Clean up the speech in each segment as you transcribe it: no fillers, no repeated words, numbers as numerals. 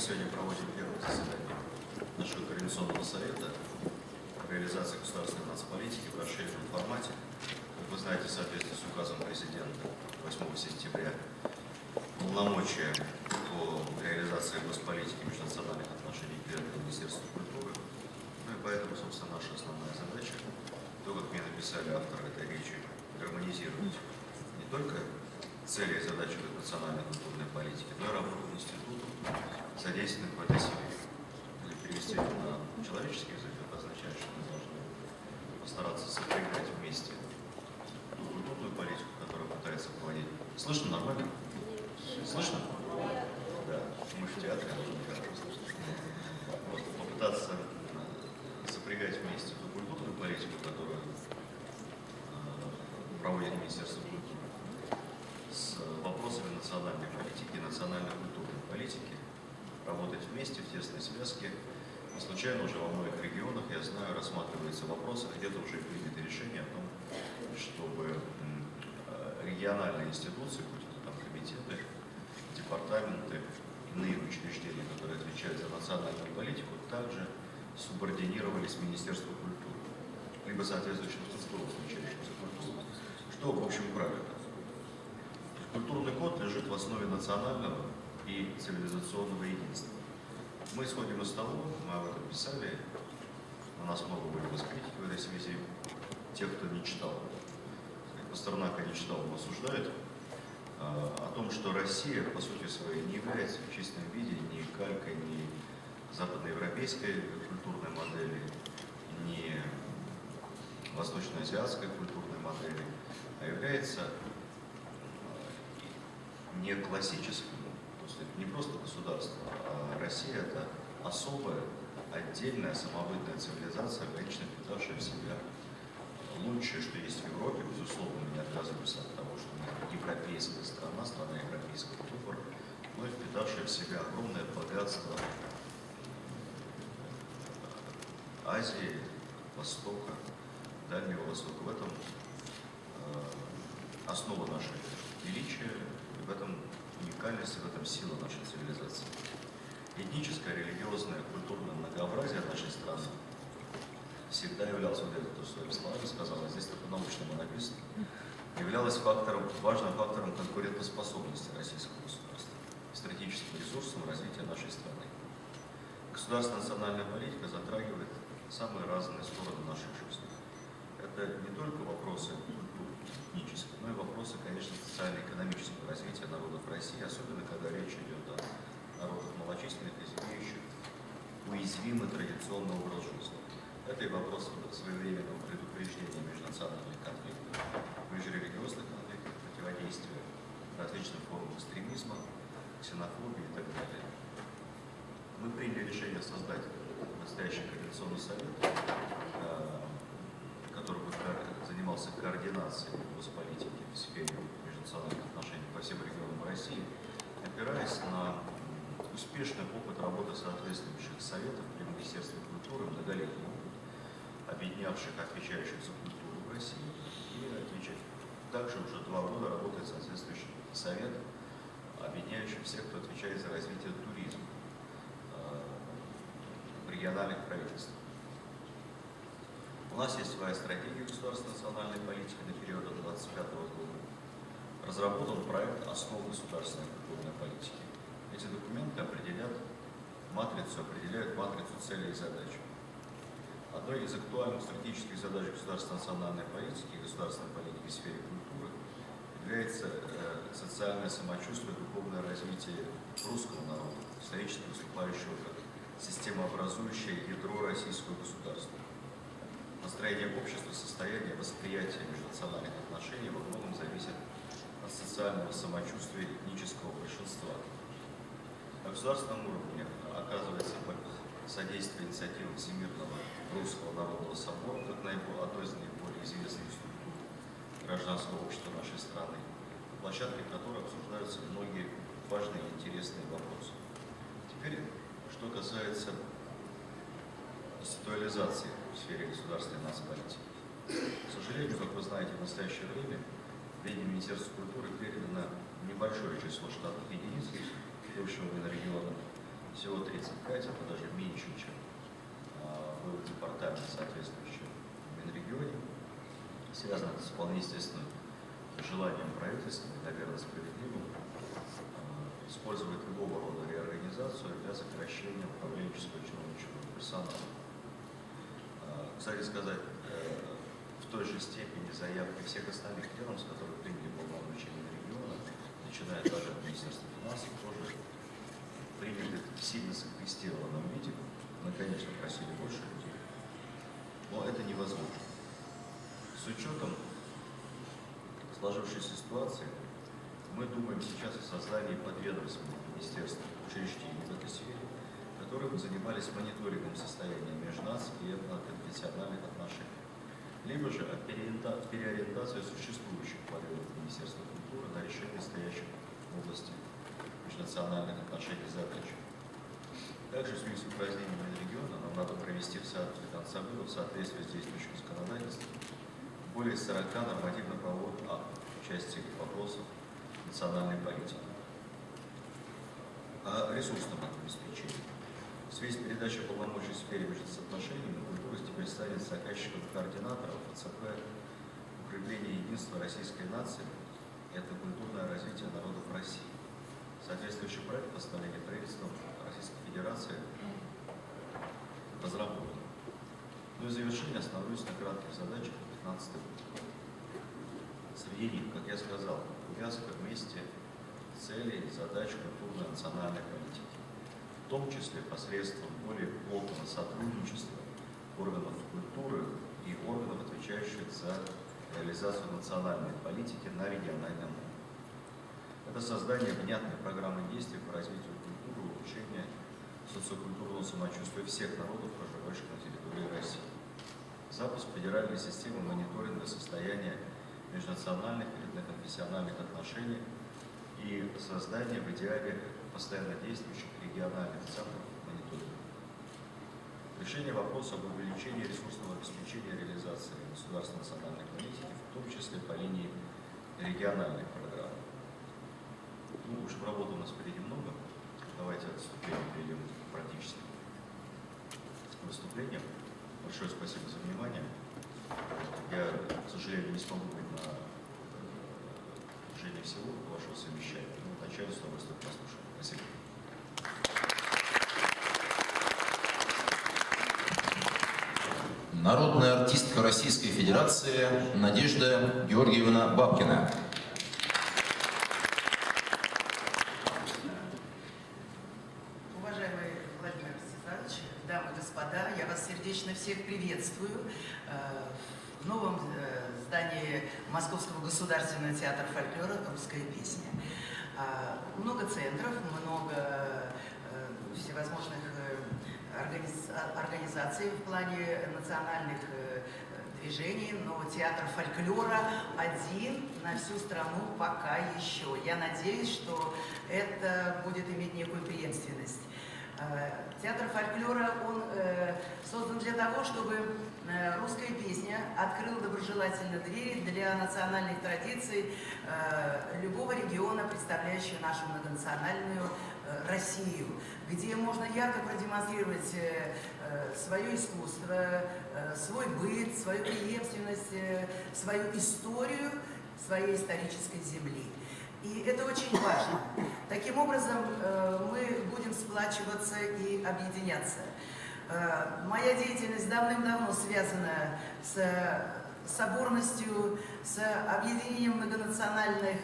сегодня проводим первое заседание нашего Координационного совета по реализации государственной нацполитики в расширенном формате. Как вы знаете, в соответствии с указом президента 8 сентября полномочия по реализации госполитики межнациональных отношений передано Министерству культуры. Ну и поэтому, собственно, наша основная задача, то, как мне написали авторы этой речи, гармонизировать не только цели и задачи национальной культурной политики, но и работу института, задействованных в этой сфере. Или перевести это на человеческий язык, это означает, что мы должны постараться сопрягать вместе ту культурную политику, которую пытается проводить. Слышно нормально? Слышно? Да. Мы в театре, должны хорошо слышно. Просто попытаться сопрягать вместе ту культурную политику, которую проводит Министерство культуры, с вопросами национальной политики и национально-культурной политики, работать вместе в тесной связке. Не случайно уже во многих регионах, я знаю, рассматривается вопрос, а где-то уже принято решение о том, чтобы региональные институции, будь это там комитеты, департаменты, иные учреждения, которые отвечают за национальную политику, также субординировались Министерству культуры, либо соответствующим структурам, отвечающим за культуру, что, в общем, правильно. Культурный код лежит в основе национального и цивилизационного единства. Мы исходим из того, мы об этом писали, у нас много вылилось критики в этой связи, тех, кто не читал. Пастернака не читал, он осуждает о том, что Россия, по сути своей, не является в чистом виде ни калькой, ни западноевропейской культурной модели, ни восточноазиатской культурной модели, а является не классическим, то есть это не просто государство, а Россия – это особая, отдельная, самобытная цивилизация, конечно, впитавшая в себя лучшее, что есть в Европе. Безусловно, мы не отказываемся от того, что мы европейская страна, страна европейского выбора, но и впитавшая в себя огромное богатство Азии, Востока, Дальнего Востока. В этом основа нашего величия, в этом уникальность, в этом сила нашей цивилизации. Этническое, религиозное, культурное многообразие нашей страны всегда являлось, вот это то, что я в словами сказал, а здесь только научному написано, являлось важным фактором конкурентоспособности российского государства, стратегическим ресурсом развития нашей страны. Государственная национальная политика затрагивает самые разные стороны нашей жизни. Это не только вопросы культуры, этнические, но и вопросы, конечно, социально-экономического развития народов России, особенно когда речь идет о народах малочисленных, имеющих уязвимый традиционный образ жизни. Это и вопрос своевременного предупреждения межнациональных конфликтов, межрелигиозных конфликтов, противодействия различным формам экстремизма, ксенофобии и так далее. Мы приняли решение создать настоящий координационный совет, который бы занимался координацией госполитики в сфере межнациональных отношений по всем регионам России, опираясь на успешный опыт работы соответствующих советов при Министерстве культуры, многолетний опыт, объединявших отвечающих за культуру в России, и также уже 2 года работает соответствующий совет, объединяющий всех, кто отвечает за развитие туризма в региональных правительствах. У нас есть своя стратегия государственной национальной политики на период до 2025 года. Разработан проект основ государственной культурной политики. Эти документы определяют матрицу целей и задач. Одной из актуальных стратегических задач государственной национальной политики и государственной политики в сфере культуры является социальное самочувствие и духовное развитие русского народа, исторически выступающего как системообразующее ядро российского государства. Настроение общества, состояние восприятия межнациональных отношений во многом зависит от социального самочувствия этнического большинства. На государственном уровне оказывается содействие инициативам Всемирного Русского Народного Собора, как одной из наиболее известных структур гражданского общества нашей страны, площадкой которой обсуждаются многие важные и интересные вопросы. Теперь, что касается институализации в сфере государственной нацполитики. К сожалению, как вы знаете, в настоящее время в ведение Министерства культуры передано небольшое число штатных единиц общего Минрегиона, всего 35, это даже меньше, чем был департамент, соответствующий в Минрегионе. Связано это с вполне естественным желанием правительства, и, наверное, справедливым, использовать любого рода реорганизацию для сокращения управленческого и чиновничьего персонала. Кстати сказать, в той же степени заявки всех остальных ведомств, которые приняли полномочия Минрегиона, начиная даже от Министерства финансов, тоже приняли в сильно секвестированном виде. Мы, конечно, просили больше людей, но это невозможно. С учетом сложившейся ситуации, мы думаем сейчас о создании подведомственных министерств, учреждений в этой сфере, которые бы занимались мониторингом состояния межнаций и этноконфессиональных отношений, либо же о переориентации существующих подведомств Министерства культуры на решение стоящих в области межнациональных отношений задач. Также в связи с упразднением Минрегиона нам надо провести в соответствии с действующим законодательством более 40 нормативно-правовых актов в части вопросов национальной политики. О ресурсном обеспечении. В связи с передачей полномочий в сфере межсоотношений Минкультура теперь станет заказчиком-координатором ФЦП укрепления единства российской нации и этнокультурное развитие народов России. Соответствующий проект постановления правительства Российской Федерации разработан. Ну и в завершение остановлюсь на кратких задачах 2015 года. Среди них, как я сказал, увязка вместе целей, задач культурно-национальной политики, в том числе посредством более плотного сотрудничества органов культуры и органов, отвечающих за реализацию национальной политики на региональном уровне. Это создание внятной программы действий по развитию культуры, улучшения социокультурного самочувствия всех народов, проживающих на территории России. Запуск федеральной системы мониторинга состояния межнациональных и этноконфессиональных отношений и создание в идеале постоянно действующих региональных центров мониторинга. Решение вопроса об увеличении ресурсного обеспечения реализации государственной национальной политики, в том числе по линии региональных программ. Ну, уж работы у нас впереди много. Давайте от выступления перейдем к практическим выступлениям. Большое спасибо за внимание. Я, к сожалению, не смогу быть на протяжении всего вашего совещания, но вначале с удовольствием послушаю. Спасибо. Народная артистка Российской Федерации Надежда Георгиевна Бабкина. Уважаемый Владимир Степанович, дамы и господа, я вас сердечно всех приветствую в новом здании Московского государственного театра фольклора «Русская песня». Много центров, много всевозможных организаций в плане национальных движений, но театр фольклора один на всю страну пока еще. Я надеюсь, что это будет иметь некую преемственность. Театр фольклора, он создан для того, чтобы русская песня открыла доброжелательно двери для национальных традиций любого региона, представляющего нашу многонациональную Россию, где можно ярко продемонстрировать свое искусство, свой быт, свою преемственность, свою историю своей исторической земли. И это очень важно. Таким образом, мы будем сплачиваться и объединяться. Моя деятельность давным-давно связана с соборностью, с объединением многонациональных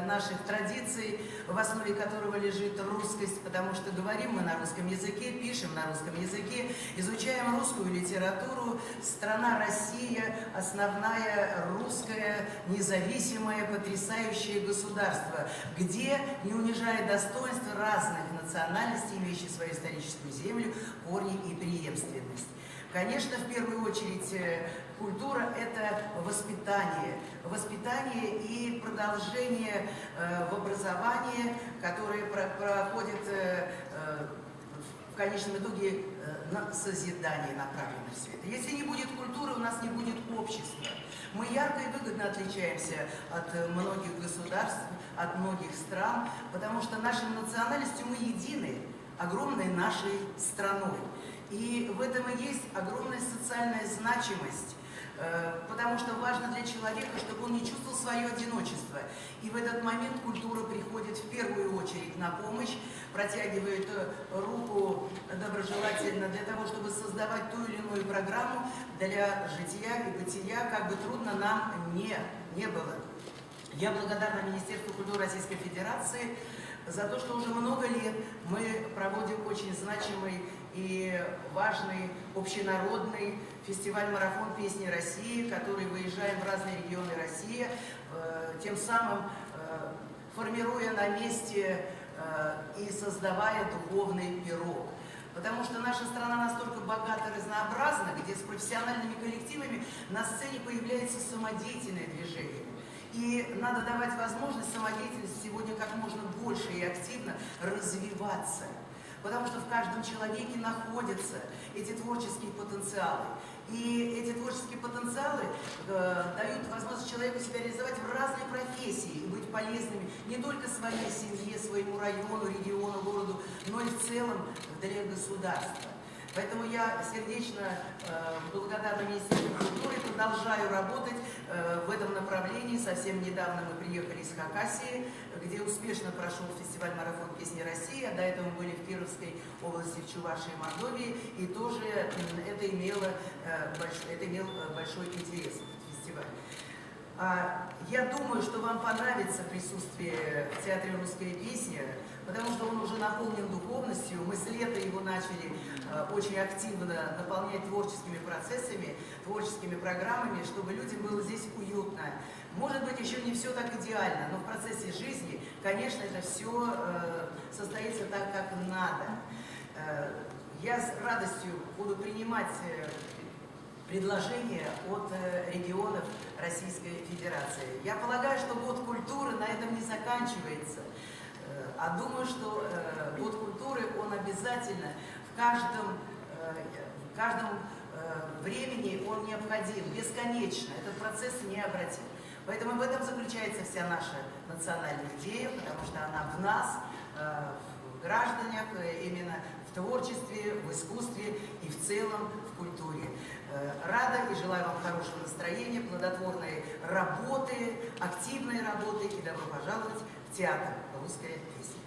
наших традиций, в основе которого лежит русскость, потому что говорим мы на русском языке, пишем на русском языке, изучаем русскую литературу. Страна Россия – основная русская, независимое, потрясающее государство, где, не унижая достоинства разных национальностей, имеющих свою историческую землю, корни и преемственность. Конечно, в первую очередь, культура – это воспитание. Воспитание и продолжение в образовании, которое проходит в конечном итоге на созидание направлено все это. Если не будет культуры, у нас не будет общества. Мы ярко и выгодно отличаемся от многих государств, от многих стран, потому что нашей национальностью мы едины. огромной нашей страной. И в этом и есть огромная социальная значимость, потому что важно для человека, чтобы он не чувствовал свое одиночество. И в этот момент культура приходит в первую очередь на помощь, протягивает руку доброжелательно для того, чтобы создавать ту или иную программу для жития и бытия, как бы трудно нам не было. Я благодарна Министерству культуры Российской Федерации за то, что уже много лет мы проводим очень значимый и важный общенародный фестиваль-марафон песни России, который выезжаем в разные регионы России, тем самым формируя на месте и создавая духовный пирог. Потому что наша страна настолько богата и разнообразна, где с профессиональными коллективами на сцене появляется самодеятельное движение. И надо давать возможность самодеятельности сегодня как можно больше и активно развиваться. Потому что в каждом человеке находятся эти творческие потенциалы. И эти творческие потенциалы дают возможность человеку себя реализовать в разные профессии и быть полезными не только своей семье, своему району, региону, городу, но и в целом для государства. Поэтому я сердечно благодарна Министерству культуры и продолжаю работать в этом направлении. Совсем недавно мы приехали из Хакасии, где успешно прошел фестиваль-марафон песни России, а до этого мы были в Кировской области, в Чувашии и Мордовии, и тоже это имел большой интерес, этот фестиваль. Я думаю, что вам понравится присутствие в Театре «Русская песня», потому что он уже наполнен духовностью. Мы с лета его начали очень активно наполнять творческими процессами, творческими программами, чтобы людям было здесь уютно. Может быть, еще не все так идеально, но в процессе жизни, конечно, это все состоится так, как надо. Я с радостью буду принимать предложения от регионов Российской Федерации. Я полагаю, что год культуры на этом не заканчивается, а думаю, что год культуры, он обязательно в каждом времени он необходим, бесконечно, этот процесс необратим. Поэтому в этом заключается вся наша национальная идея, потому что она в нас, в гражданах, именно в творчестве, в искусстве и в целом в культуре. Рада и желаю вам хорошего настроения, плодотворной работы, активной работы и добро пожаловать в Театр «Русская песня».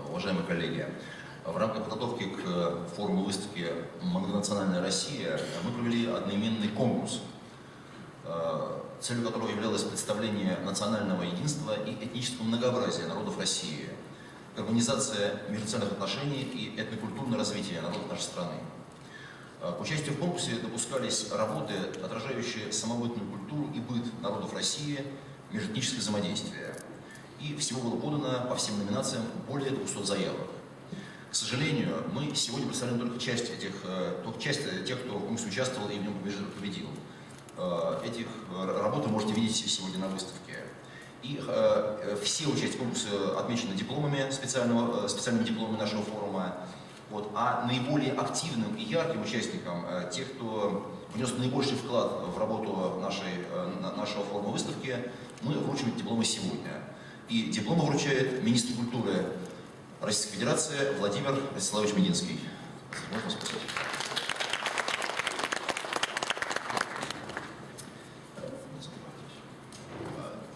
Уважаемые коллеги, в рамках подготовки к форуму выставки «Многонациональная Россия» мы провели одноименный конкурс, целью которого являлось представление национального единства и этнического многообразия народов России, гармонизация межнациональных отношений и этнокультурное развитие народов нашей страны. К участию в конкурсе допускались работы, отражающие самобытную культуру и быт народов России, межэтническое взаимодействие. И всего было подано по всем номинациям более 200 заявок. К сожалению, мы сегодня представляем только часть тех, кто в конкурсе участвовал и в нем победил. Этих работ вы можете видеть сегодня на выставке. И все участники конкурса отмечены дипломами, специальными дипломами нашего форума. Вот. А наиболее активным и ярким участникам, тех, кто внес наибольший вклад в работу нашего форума выставки, мы вручим эти дипломы сегодня. И дипломы вручает министр культуры Российской Федерации Владимир Ростиславович Мединский. Можно спросить?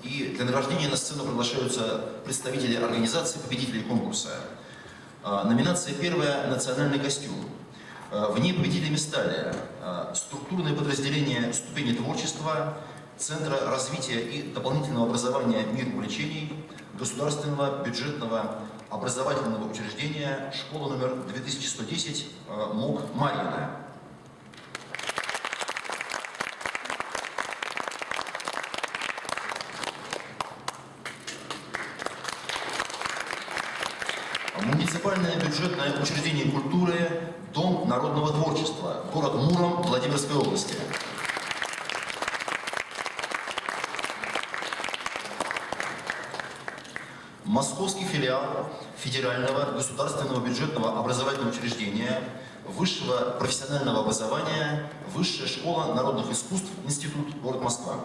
И для награждения на сцену приглашаются представители организации победителей конкурса. Номинация первая «Национальный костюм». В ней победителями стали структурное подразделение ступени творчества, Центра развития и дополнительного образования «Мир увлечений», государственного бюджетного образовательного учреждения, школа номер 2110 МОК Марьино. Муниципальное бюджетное учреждение культуры «Дом народного творчества», город Муром, Владимирской области. Московский филиал Федерального государственного бюджетного образовательного учреждения высшего профессионального образования, Высшая школа народных искусств, Институт, город Москва.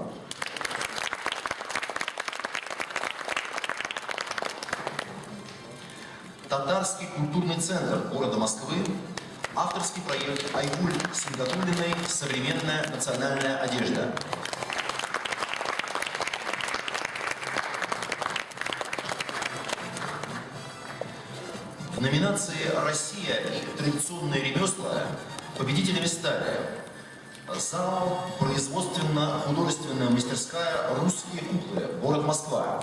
Татарский культурный центр города Москвы, авторский проект Айгуль Сингатуллиной «Современная национальная одежда». В номинации «Россия и традиционные ремесла» победителями стали ЗАО «Производственно-художественная мастерская «Русские куклы», город Москва.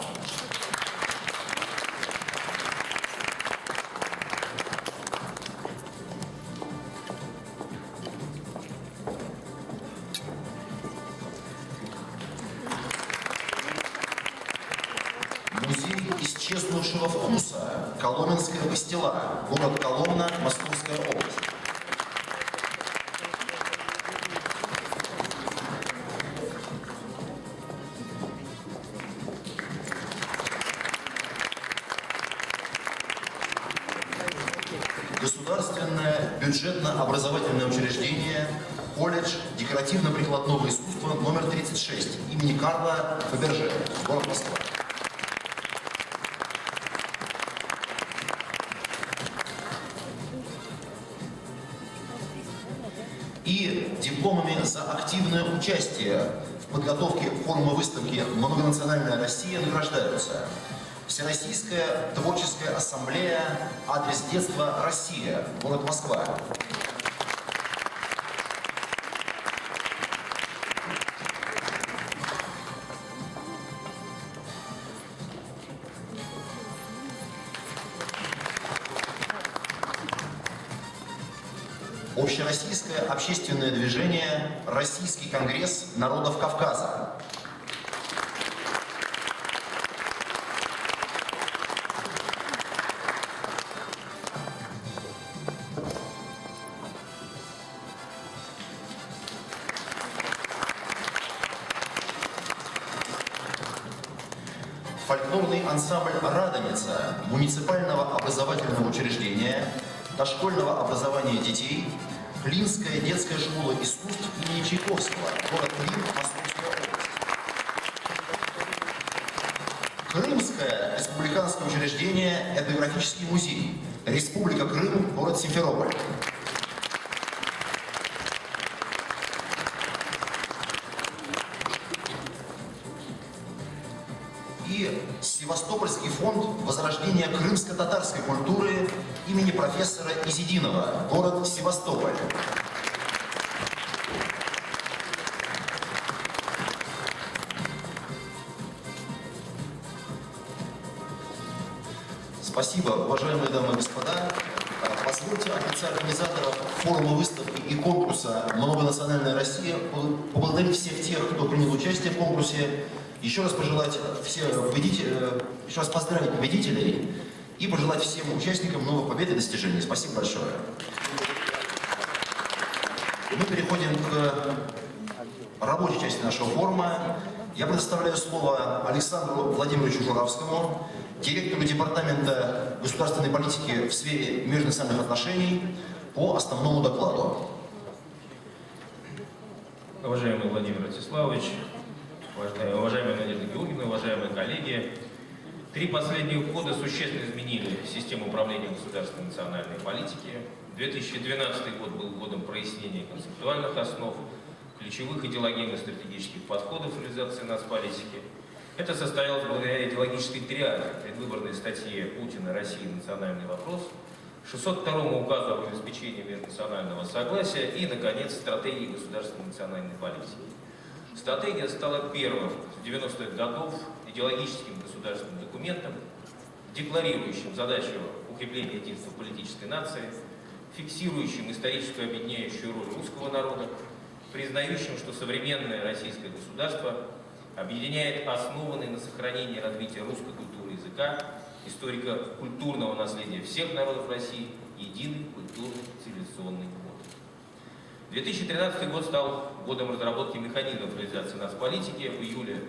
Музей исчезнувшего вкуса «Коломенская пастила», город Коломна, Московская область. Государственное бюджетно-образовательное учреждение колледж декоративно-прикладного искусства номер 36 имени Карла Фаберже, город Москва. И дипломами за активное участие в подготовке форума выставки «Многонациональная Россия» награждаются Всероссийская творческая ассамблея «Адрес детства. Россия», город Москва. Общероссийское общественное движение «Российский конгресс народов Кавказа». Фольклорный ансамбль «Радоница» муниципального образовательного учреждения дошкольного образования детей Клинская детская школа искусств имени Чайковского, город Клин, Московская область. Крымское республиканское учреждение «Этнографический музей», Республика Крым, город Симферополь. И Севастопольский фонд возрождения крымско-татарской культуры имени профессора Изидинова, город Севастополь. Спасибо, уважаемые дамы и господа. Позвольте от лица организаторов форума выставки и конкурса «Многонациональная Россия» поблагодарить всех тех, кто принял участие в конкурсе, еще раз пожелать еще раз поздравить победителей и пожелать всем участникам новых побед и достижений. Спасибо большое. Мы переходим к рабочей части нашего форума. Я предоставляю слово Александру Владимировичу Журавскому, директору Департамента государственной политики в сфере межнациональных отношений, по основному докладу. Уважаемый Владимир Ростиславович, уважаемая Надежда Георгиевна, уважаемые коллеги, 3 последних года существенно изменили систему управления государственной национальной политики. 2012 год был годом прояснения концептуальных основ, ключевых идеологемно-стратегических подходов в реализации нацполитики. Это состоялось благодаря идеологической триаде, предвыборной статье Путина «Россия. Национальный вопрос», 602 указу об обеспечении межнационального согласия и, наконец, стратегии государственной национальной политики. Стратегия стала первым с 90-х годов идеологическим государственным документом, декларирующим задачу укрепления единства политической нации, фиксирующим историческую объединяющую роль русского народа, признающим, что современное российское государство объединяет основанные на сохранении и развитии русской культуры и языка, историко-культурного наследия всех народов России, единый культурный цивилизационный код. 2013 год стал годом разработки механизмов реализации нацполитики. В июле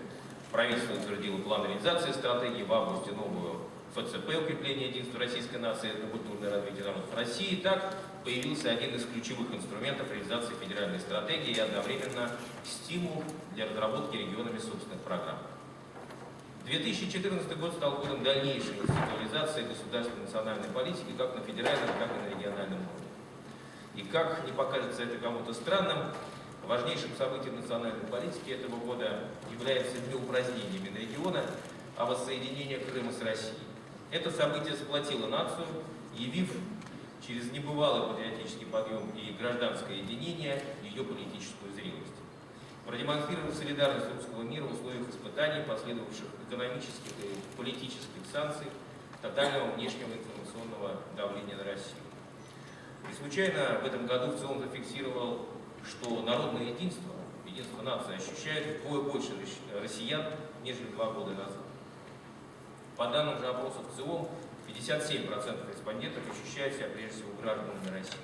правительство утвердило план реализации стратегии, в августе новую ФЦП «Укрепление единства российской нации, этнокультурное развитие народов России». Так появился один из ключевых инструментов реализации федеральной стратегии и одновременно стимул для разработки регионами собственных программ. 2014 год стал годом дальнейшей институализации государственной национальной политики как на федеральном, так и на региональном уровне. И как не покажется это кому-то странным, важнейшим событием национальной политики этого года является не упразднение Минрегиона, а воссоединение Крыма с Россией. Это событие сплотило нацию, явив через небывалый патриотический подъем и гражданское единение ее политическую зрелость. Продемонстрировав солидарность русского мира в условиях испытаний, последовавших экономических и политических санкций, тотального внешнего информационного давления на Россию. И случайно в этом году в целом зафиксировал, что народное единство, единство нации ощущает вдвое больше россиян, нежели 2 года назад. По данным же опросов ЦИОМ, 57% респондентов ощущают себя прежде всего гражданами России.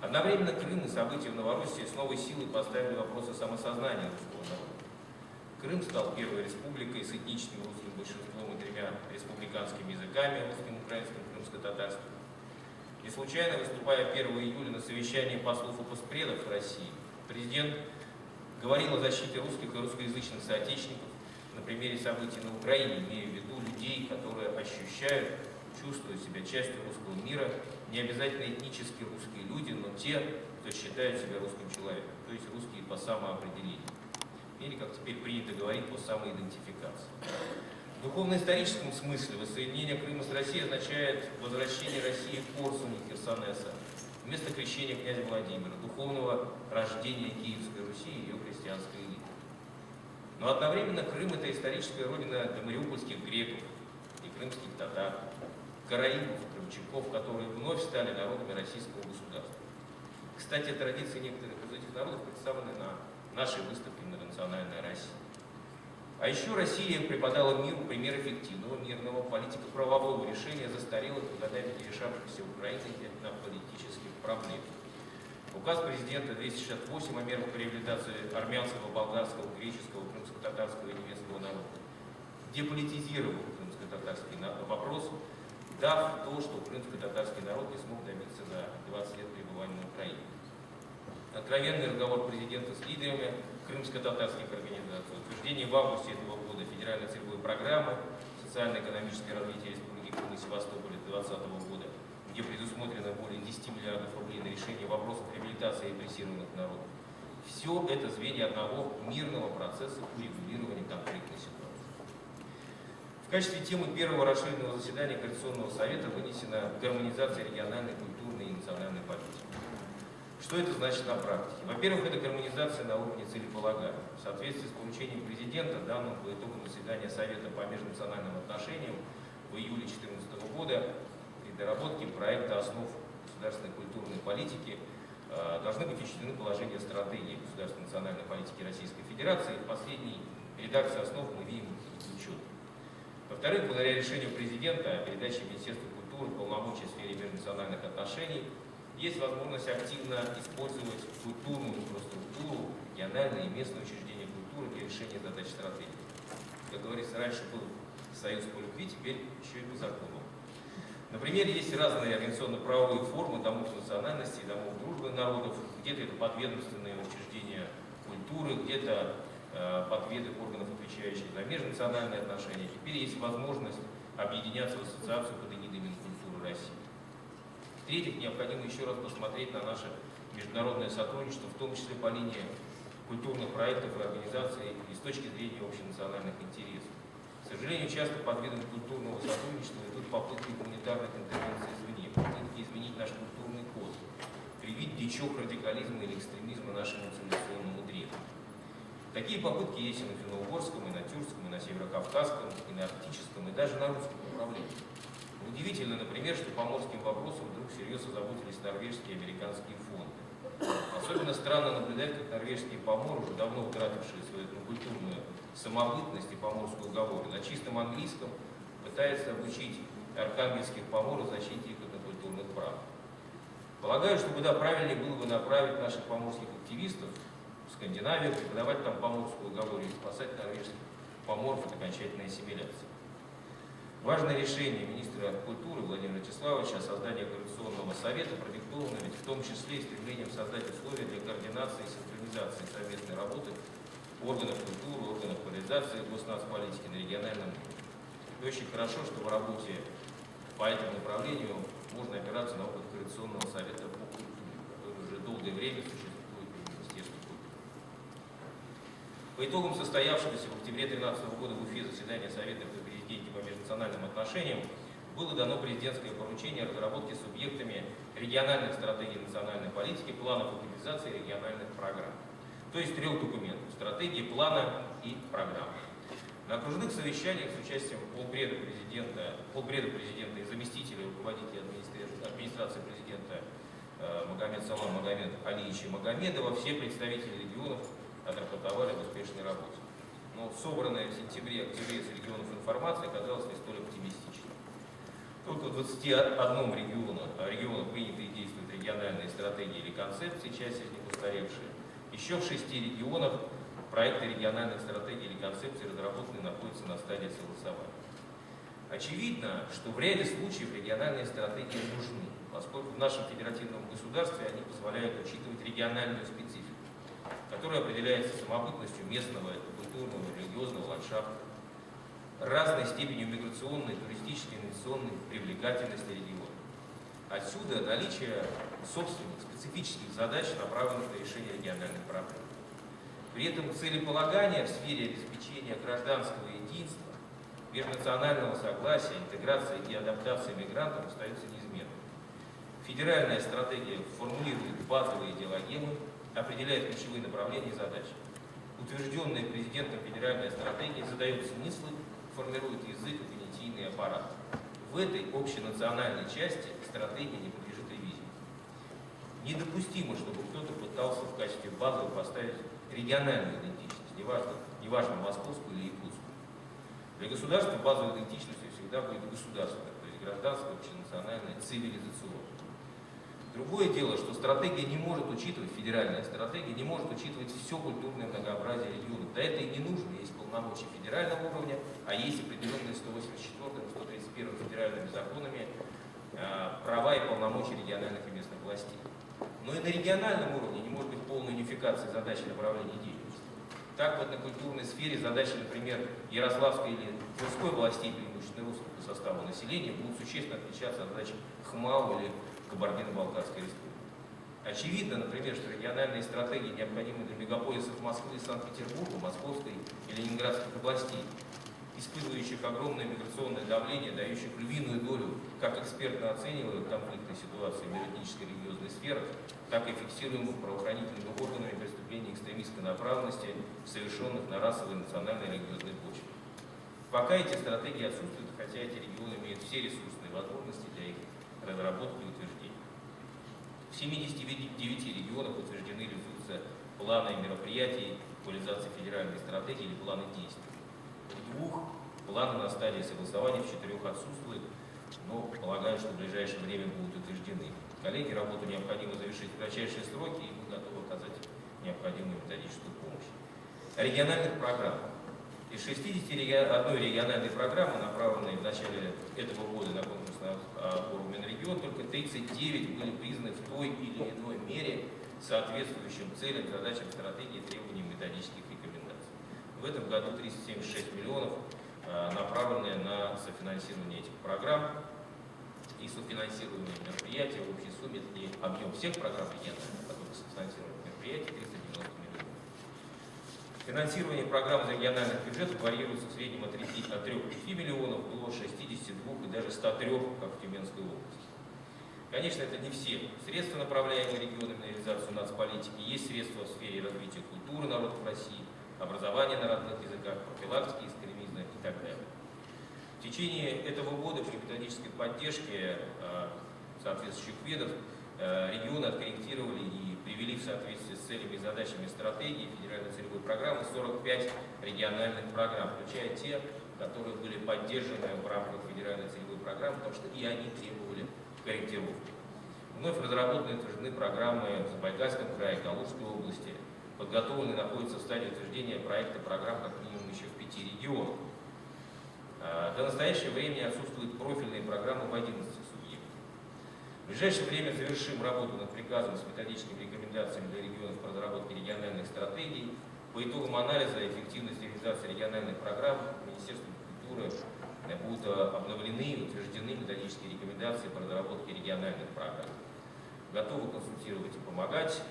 Одновременно Крым и события в Новороссии с новой силой поставили вопросы самосознания русского народа. Крым стал первой республикой с этническим русским большинством и 3 республиканскими языками, русским, украинским, крымско-татарским. Не случайно, выступая 1 июля на совещании послов и постпредов России, президент говорил о защите русских и русскоязычных соотечественников на примере событий на Украине, имея в виду людей, которые ощущают, чувствуют себя частью русского мира, не обязательно этнически русские люди, но те, кто считают себя русским человеком, то есть русские по самоопределению. Или, как теперь принято говорить, по самоидентификации. В духовно-историческом смысле воссоединение Крыма с Россией означает возвращение России к Корсуну и Херсонеса, вместо крещения князя Владимира, духовного рождения Киевской Руси и ее христианской элиты. Но одновременно Крым – это историческая родина домариупольских греков и крымских татар, караимов, крымчаков, которые вновь стали народами российского государства. Кстати, традиции некоторых из этих народов представлены на нашей выставке «Многонациональная Россия». А еще Россия преподала миру пример эффективного, мирного, политико-правового решения застарелых и годами не решавшихся в Украине этнополитических проблем. Указ президента 268 о мерах по реабилитации армянского, болгарского, греческого, крымско-татарского и немецкого народа деполитизировал крымско-татарский вопрос, дав то, что крымско-татарский народ не смог добиться за 20 лет пребывания на Украине. Откровенный разговор президента с лидерами крымско-татарских организаций, утверждение в августе этого года федеральной целевой программы «Социально-экономическое развитие Республики Крым и Севастополя 2020 года», где предусмотрено более 10 миллиардов рублей на решение вопросов реабилитации репрессированных народов. Все это звенья одного мирного процесса урегулирования конфликтной ситуации. В качестве темы первого расширенного заседания Координационного совета вынесена гармонизация региональной, культурной и национальной политики. Что это значит на практике? Во-первых, это гармонизация на уровне целеполагания. В соответствии с поручением президента, данным по итогам заседания Совета по межнациональным отношениям в июле 2014 года, при доработке проекта основ государственной культурной политики должны быть учтены положения стратегии государственной национальной политики Российской Федерации. В последней редакции основ мы видим учет. Во-вторых, благодаря решению президента о передаче Министерству культуры полномочий в сфере межнациональных отношений, есть возможность активно использовать культурную инфраструктуру, региональные и местные учреждения культуры для решения задач стратегии. Как говорится, раньше был союз по любви, теперь еще и по закону. Например, есть разные организационно-правовые формы домов национальности и домов дружбы народов. Где-то это подведомственные учреждения культуры, где-то подведы органов, отвечающих за межнациональные отношения. Теперь есть возможность объединяться в ассоциацию под эгидой Минкультуры России. В-третьих, необходимо еще раз посмотреть на наше международное сотрудничество, в том числе по линии культурных проектов и организаций и с точки зрения общенациональных интересов. К сожалению, часто под видом культурного сотрудничества идут попытки гуманитарных интервенций извне, попытки изменить наш культурный код, привить дичок радикализма или экстремизма нашему цивилизационному древу. Такие попытки есть и на финно-угорском, и на тюркском, и на северокавказском, и на арктическом, и даже на русском направлении. Удивительно, например, что поморским вопросом вдруг всерьез озаботились норвежские и американские фонды. Особенно странно наблюдать, как норвежские поморы, уже давно утратившие свою этнокультурную самобытность и поморскую говорю, на чистом английском пытаются обучить архангельских поморов защите их этнокультурных прав. Полагаю, что куда правильнее было бы направить наших поморских активистов в Скандинавию, преподавать там поморскую говорю и спасать норвежских поморов от окончательной ассимиляции. Важное решение министра культуры Владимира Вячеславовича о создании Координационного совета продиктовано ведь в том числе и стремлением создать условия для координации и синхронизации совместной работы органов культуры, органов реализации госнацполитики на региональном уровне. И очень хорошо, что в работе по этому направлению можно опираться на опыт Координационного совета по культуре, который уже долгое время существует в Министерстве культуры. По итогам состоявшегося в октябре 2013 года в Уфе заседания Совета при президенте по межнациональным отношениям было дано президентское поручение о разработке субъектами региональных стратегий национальной политики планов утилизации региональных программ. То есть 3 документов – стратегии, плана и программы. На окружных совещаниях с участием полпреда президента и заместителя руководителя администрации президента Магомед Салам Магомед Алиевича Магомедова все представители регионов отрапортовали об успешной работе. Но собранная в сентябре-октябре с регионов информация оказалась не столь оптимистичной. Только в 21 регионах приняты и действуют региональные стратегии или концепции, часть из них устаревшие. Еще в 6 регионах проекты региональных стратегий или концепций разработаны и находятся на стадии согласования. Очевидно, что в ряде случаев региональные стратегии нужны, поскольку в нашем федеративном государстве они позволяют учитывать региональную специфику, которая определяется самобытностью местного, культурного, религиозного ландшафта, разной степенью миграционной, туристической, инвестиционной привлекательности региона. Отсюда наличие собственных специфических задач, направленных на решение региональных проблем. При этом целеполагание в сфере обеспечения гражданского единства, межнационального согласия, интеграции и адаптации мигрантов остаются неизменными. Федеральная стратегия формулирует базовые идеологемы, определяет ключевые направления и задачи. Утвержденная президентом федеральная стратегия задает смыслы, формирует язык и понятийный аппарат. В этой общенациональной части стратегия не подлежит ревизии. Недопустимо, чтобы кто-то пытался в качестве базы поставить региональную идентичность, неважно московскую или якутскую. Для государства базовой идентичностью всегда будет государственная, то есть гражданская, общенациональная, цивилизационная. Другое дело, что стратегия не может учитывать, федеральная стратегия не может учитывать все культурное многообразие регионов. Да это и не нужно, есть полномочия федерального уровня, а есть определенные 184 и 131 федеральными законами права и полномочия региональных и местных властей. Но и на региональном уровне не может быть полной унификации задач и направлений деятельности. Так вот на культурной сфере задачи, например, Ярославской или Тверской властей, преимущественно русского по составу населения, будут существенно отличаться от задач ХМАО или Кабардино-Балкарской республики. Очевидно, например, что региональные стратегии необходимы для мегаполисов Москвы и Санкт-Петербурга, Московской и Ленинградских областей, испытывающих огромное миграционное давление, дающих львиную долю, как экспертно оценивают конфликтные ситуации в этнической и религиозной сферах, так и фиксируемых правоохранительными органами преступлений экстремистской направленности, совершенных на расовой, национальной и религиозной почве. Пока эти стратегии отсутствуют, хотя эти регионы имеют все ресурсные возможности для их разработки и утверждения. В 79 регионах утверждены реализуются планы мероприятий по реализации федеральной стратегии или планы действий. В 2 планы на стадии согласования, в 4 отсутствуют, но полагаю, что в ближайшее время будут утверждены. Коллеги, работу необходимо завершить в кратчайшие сроки, и мы готовы оказать необходимую методическую помощь. Региональных программ. Из 61 региональной программы, направленной в начале этого года на конкурсный отбор в Минрегион, только 39 были признаны в той или иной мере соответствующим целям, задачам, стратегии, требованиям методических рекомендаций. В этом году 376 миллионов направлены на софинансирование этих программ и софинансирование мероприятий в общей сумме, это не объем всех программ региональных, которые софинансируют мероприятия, 390 миллионов. Финансирование программ из региональных бюджетов варьируется в среднем от 3-5 миллионов до 62 и даже 103, как в Тюменской области. Конечно, это не все средства, направляемые регионами на реализацию нацполитики. Есть средства в сфере развития культуры народов России, образования на родных языках, профилактики экстремизма и так далее. В течение этого года при методической поддержке соответствующих ведомств регионы откорректировали и привели в соответствии с целями и задачами стратегии федеральной целевой программы 45 региональных программ, включая те, которые были поддержаны в рамках федеральной целевой программы, потому что и они требовали корректировки. Вновь разработаны и утверждены программы в Забайкальском крае, Калужской области. Подготовлены находятся в стадии утверждения проекта программ как минимум еще в 5 регионах. До настоящего времени отсутствуют профильные программы в 11 субъектах. В ближайшее время завершим работу над приказом с методическими рекомендациями для регионов по разработке региональных стратегий По итогам анализа эффективности реализации региональных программ Министерством культуры будут обновлены и утверждены методические рекомендации по разработке региональных программ. Готовы консультировать и помогать.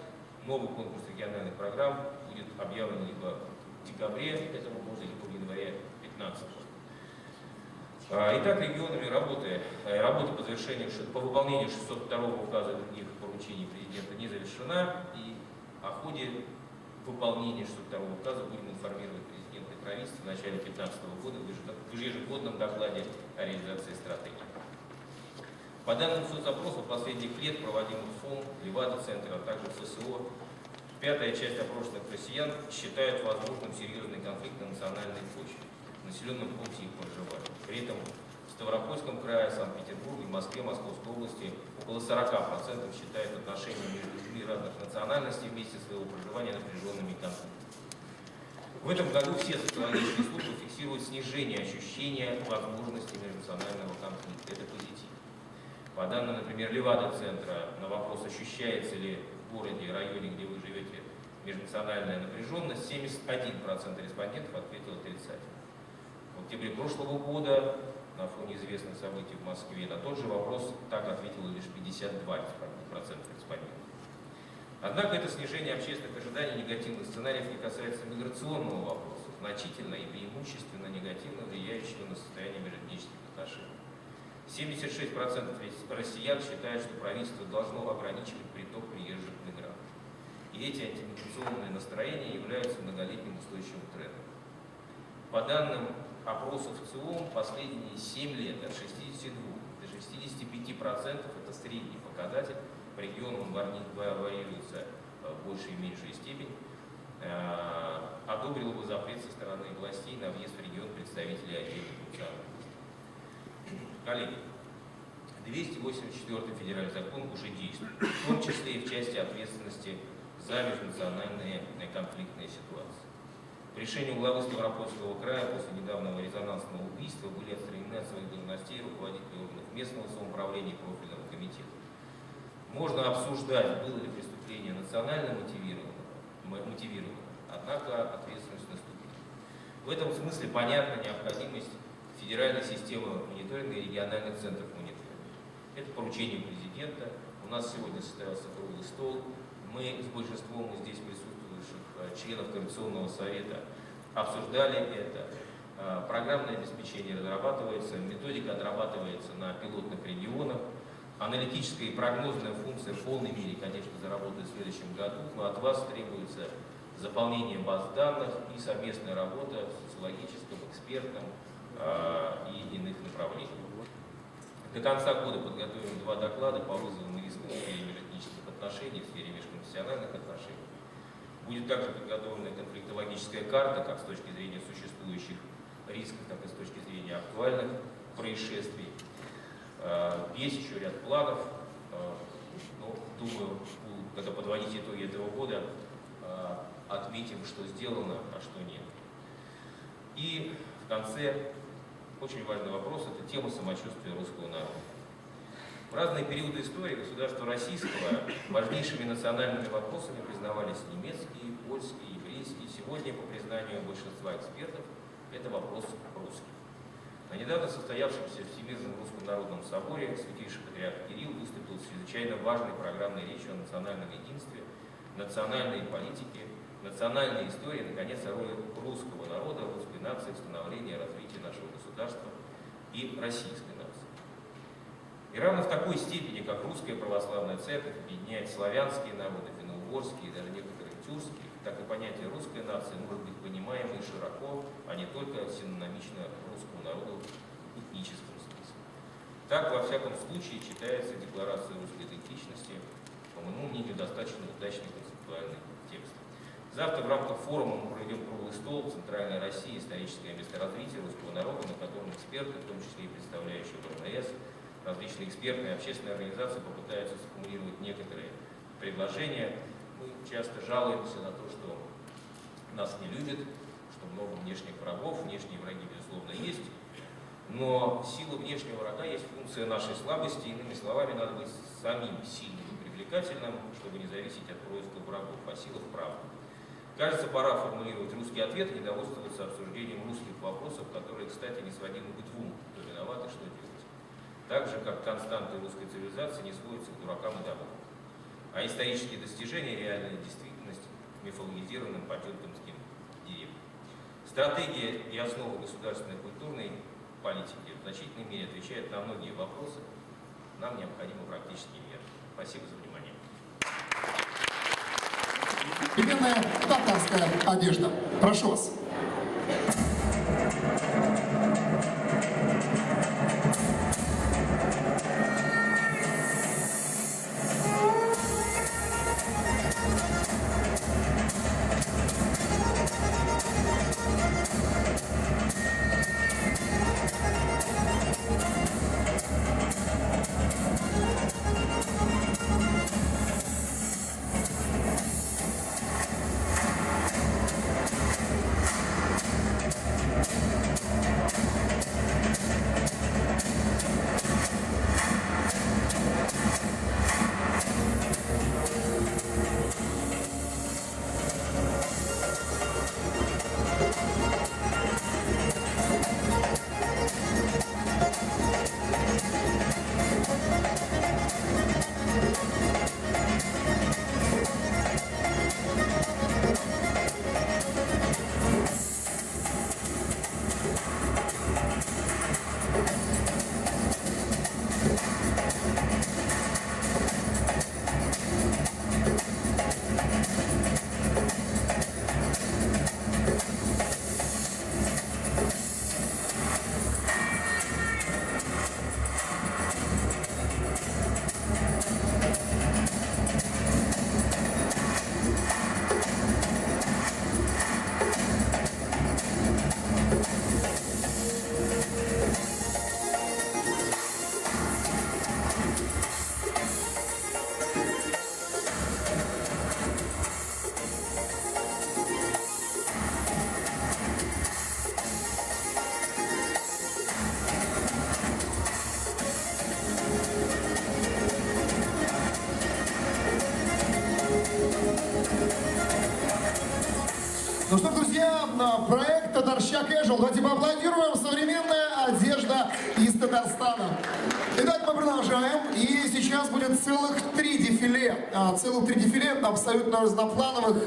Новый конкурс региональных программ будет объявлен либо в декабре этого года, либо в январе 2015 года. Итак, регионами работа по выполнению 602 указа и других поручений президента не завершена, и о ходе выполнения 602 указа будем информировать президента и правительство в начале 2015 года в ежегодном докладе о реализации стратегии. По данным соцопросов последних лет, проводимых ФОМ, Левада-центра, а также ФСО, пятая часть опрошенных россиян считают возможным серьезный конфликт на национальной почве в населенном пункте их проживания. При этом в Ставропольском крае, Санкт-Петербурге, Москве, Московской области около 40% считают отношения между людьми разных национальностей в месте своего проживания напряженными и конфликтными. В этом году все социологические службы фиксируют снижение ощущения возможности межнационального конфликта. Это позитив. По данным, например, Левада-центра, на вопрос, ощущается ли в городе и районе, где вы живете, межнациональная напряженность, 71% респондентов ответил отрицательно. В октябре прошлого года, на фоне известных событий в Москве, на тот же вопрос так ответило лишь 52% респондентов. Однако это снижение общественных ожиданий негативных сценариев не касается миграционного вопроса, значительно и преимущественно негативно влияющего на состояние межэтнических отношений. 76% россиян считают, что правительство должно ограничивать приток приезжих мигрантов. И эти антимиграционные настроения являются многолетним устойчивым трендом. По данным опросов ЦИОМ, последние 7 лет от 62 до 65% это средний показатель, по регионам варьируется в большей и меньшей степени, одобрил бы запрет со стороны властей на въезд в регион представителей отдельных национальностей. Коллеги, 284 федеральный закон уже действует, в том числе и в части ответственности за межнациональные конфликтные ситуации. По решению главы Ставропольского края после недавнего резонансного убийства были отстранены от своих должностей руководители органов местного самоуправления и профильного комитета. Можно обсуждать, было ли преступление национально мотивировано, однако ответственность наступила. В этом смысле понятна необходимость федеральной системы мониторинга и региональных центров мониторинга. Это поручение президента. У нас сегодня состоялся круглый стол. Мы с большинством здесь присутствующих членов Координационного совета обсуждали это. Программное обеспечение разрабатывается, методика отрабатывается на пилотных регионах. Аналитическая и прогнозная функция в полной мере, конечно, заработает в следующем году, но от вас требуется заполнение баз данных и совместная работа в социологическом, экспертном и иных направлениях. До конца года подготовим 2 доклада по вызовам и рискам в сфере межэтнических отношений, в сфере межконфессиональных отношений. Будет также подготовлена конфликтологическая карта, как с точки зрения существующих рисков, так и с точки зрения актуальных происшествий. Есть еще ряд планов, но, думаю, когда подводить итоги этого года, отметим, что сделано, а что нет. И в конце очень важный вопрос – это тема самочувствия русского народа. В разные периоды истории государства российского важнейшими национальными вопросами признавались немецкие, польские, еврейские. Сегодня, по признанию большинства экспертов, это вопрос русский. На недавно состоявшемся Всемирном Русском Народном Соборе святейший патриарх Кирилл выступил с чрезвычайно важной программной речью о национальном единстве, национальной политике, национальной истории, наконец, о роли русского народа, русской нации в становлении и развитии нашего государства и российской нации. И равно в такой степени, как русская православная церковь объединяет славянские народы, финно-угорские и даже некоторые тюркские, так и понятие русской нации может быть понимаемо и широко, а не только синонимично русскому народу в этническом смысле. Так, во всяком случае, читается Декларация русской идентичности, по моему мнению, достаточно удачный концептуальный текст. Завтра в рамках форума мы проведем круглый стол «Центральная Россия. Историческое месторазвитие русского народа», на котором эксперты, в том числе и представляющие ВНС, различные экспертные и общественные организации попытаются сформулировать некоторые предложения. Мы часто жалуемся на то, что нас не любят, что много внешних врагов, внешние враги, безусловно, есть, но сила внешнего врага есть функция нашей слабости, иными словами, надо быть самим сильным и привлекательным, чтобы не зависеть от происка врагов, а сила в правде. Кажется, пора формулировать русский ответ и недовольствоваться обсуждением русских вопросов, которые, кстати, не сводимы к двум: кто виноват и что делать. Так же, как константы русской цивилизации не сводятся к дуракам и домам. А исторические достижения – реальная действительность мифологизированным потемкинским идеям. Стратегия и основа государственной культурной политики в значительной мере отвечает на многие вопросы. Нам необходимы практические меры. Спасибо за внимание. Пельменная татарская одежда. Прошу вас. Ну что, друзья, проект Татарща Casual. Давайте поаплодируем. Современная одежда из Татарстана. Итак, мы продолжаем. И сейчас будет целых 3 дефиле. Целых 3 дефиле абсолютно разноплановых,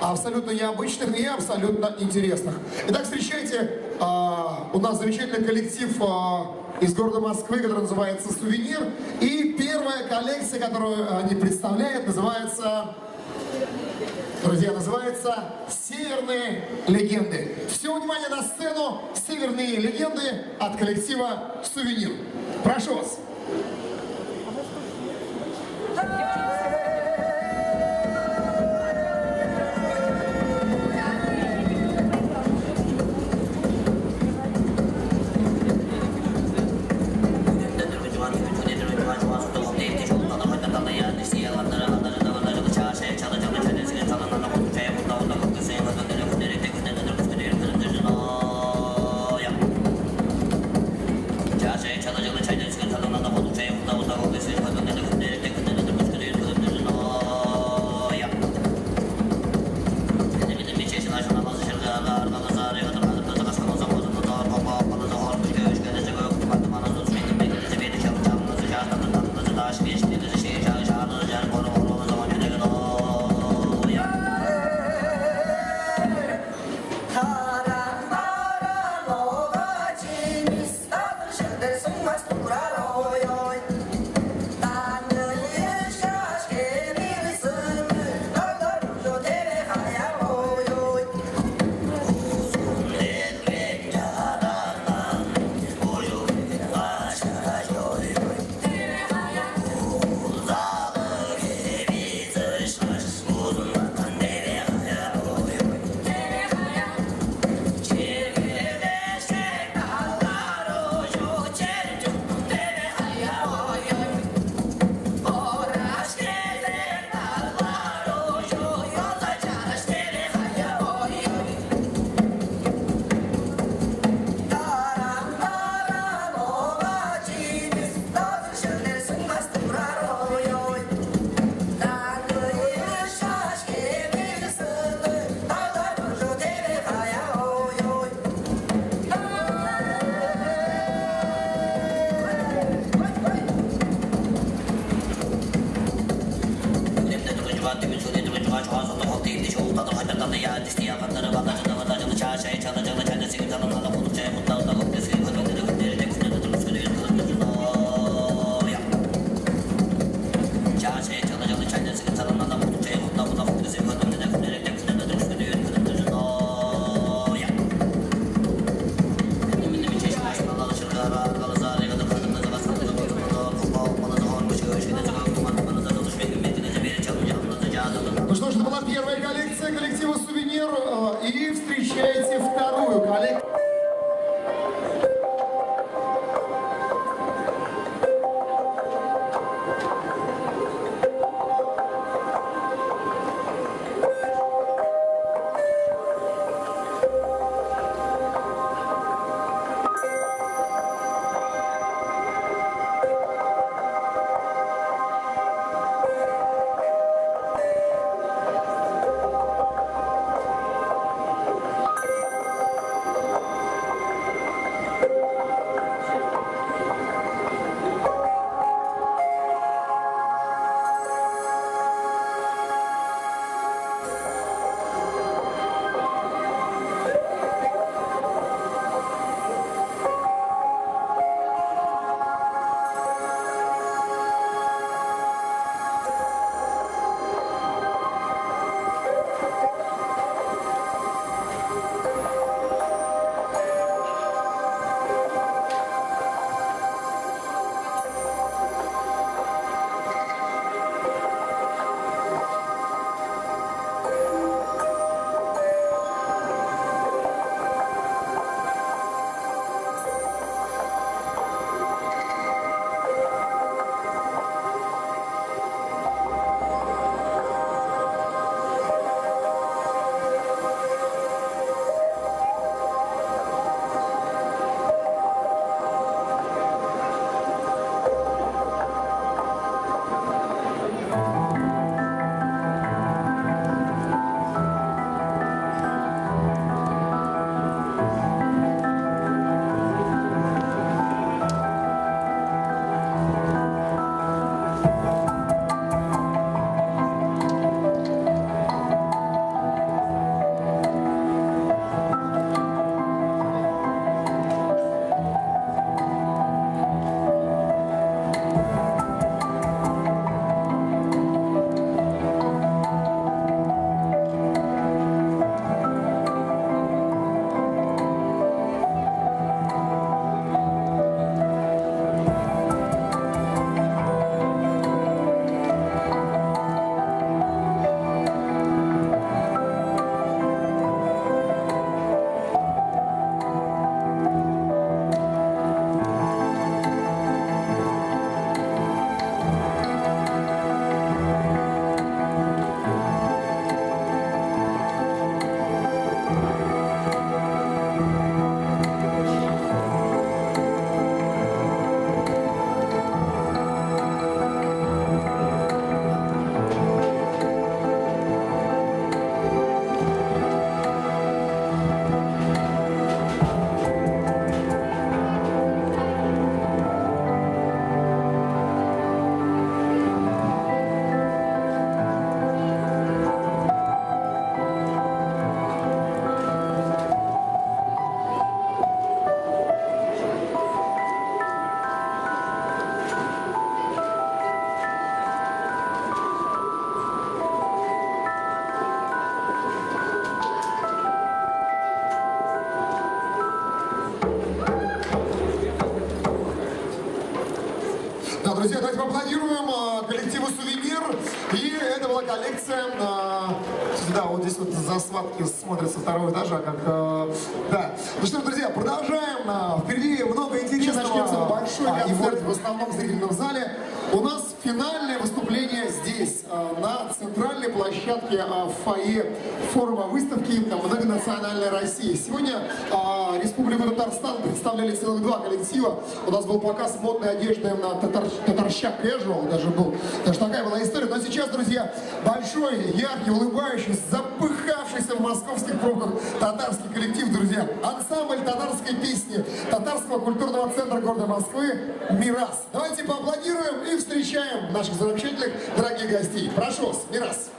абсолютно необычных и абсолютно интересных. Итак, встречайте, у нас замечательный коллектив из города Москвы, который называется «Сувенир». И первая коллекция, которую они представляют, называется... Друзья, называется «Северные легенды». Все внимание на сцену «Северные легенды» от коллектива «Сувенир». Прошу вас. Ну что ж, это была первая коллекция коллектива «Сувенир». И встречайте вторую коллекцию. Да, друзья, давайте поаплодируем коллективу «Сувенир». И это была коллекция, да, вот здесь вот за сватки смотрится второго этажа, как, да. Ну что, друзья, продолжаем. Впереди много интересного. Сейчас начнется большой концерт в основном зрительном зале. У нас финальное выступление здесь, на центральной площадке фойе форума выставки «Многонациональная Россия». Сегодня Республику Татарстан представляли целых два коллектива. У нас был показ модной одежды на татарщак casual, даже такая была история. Но сейчас, друзья, большой, яркий, улыбающийся, запыхавшийся в московских пробках татарский коллектив, друзья. Ансамбль татарской песни Татарского культурного центра города Москвы «Мирас». Давайте поаплодируем и встречаем наших замечательных дорогих гостей. Прошу вас, «Мирас».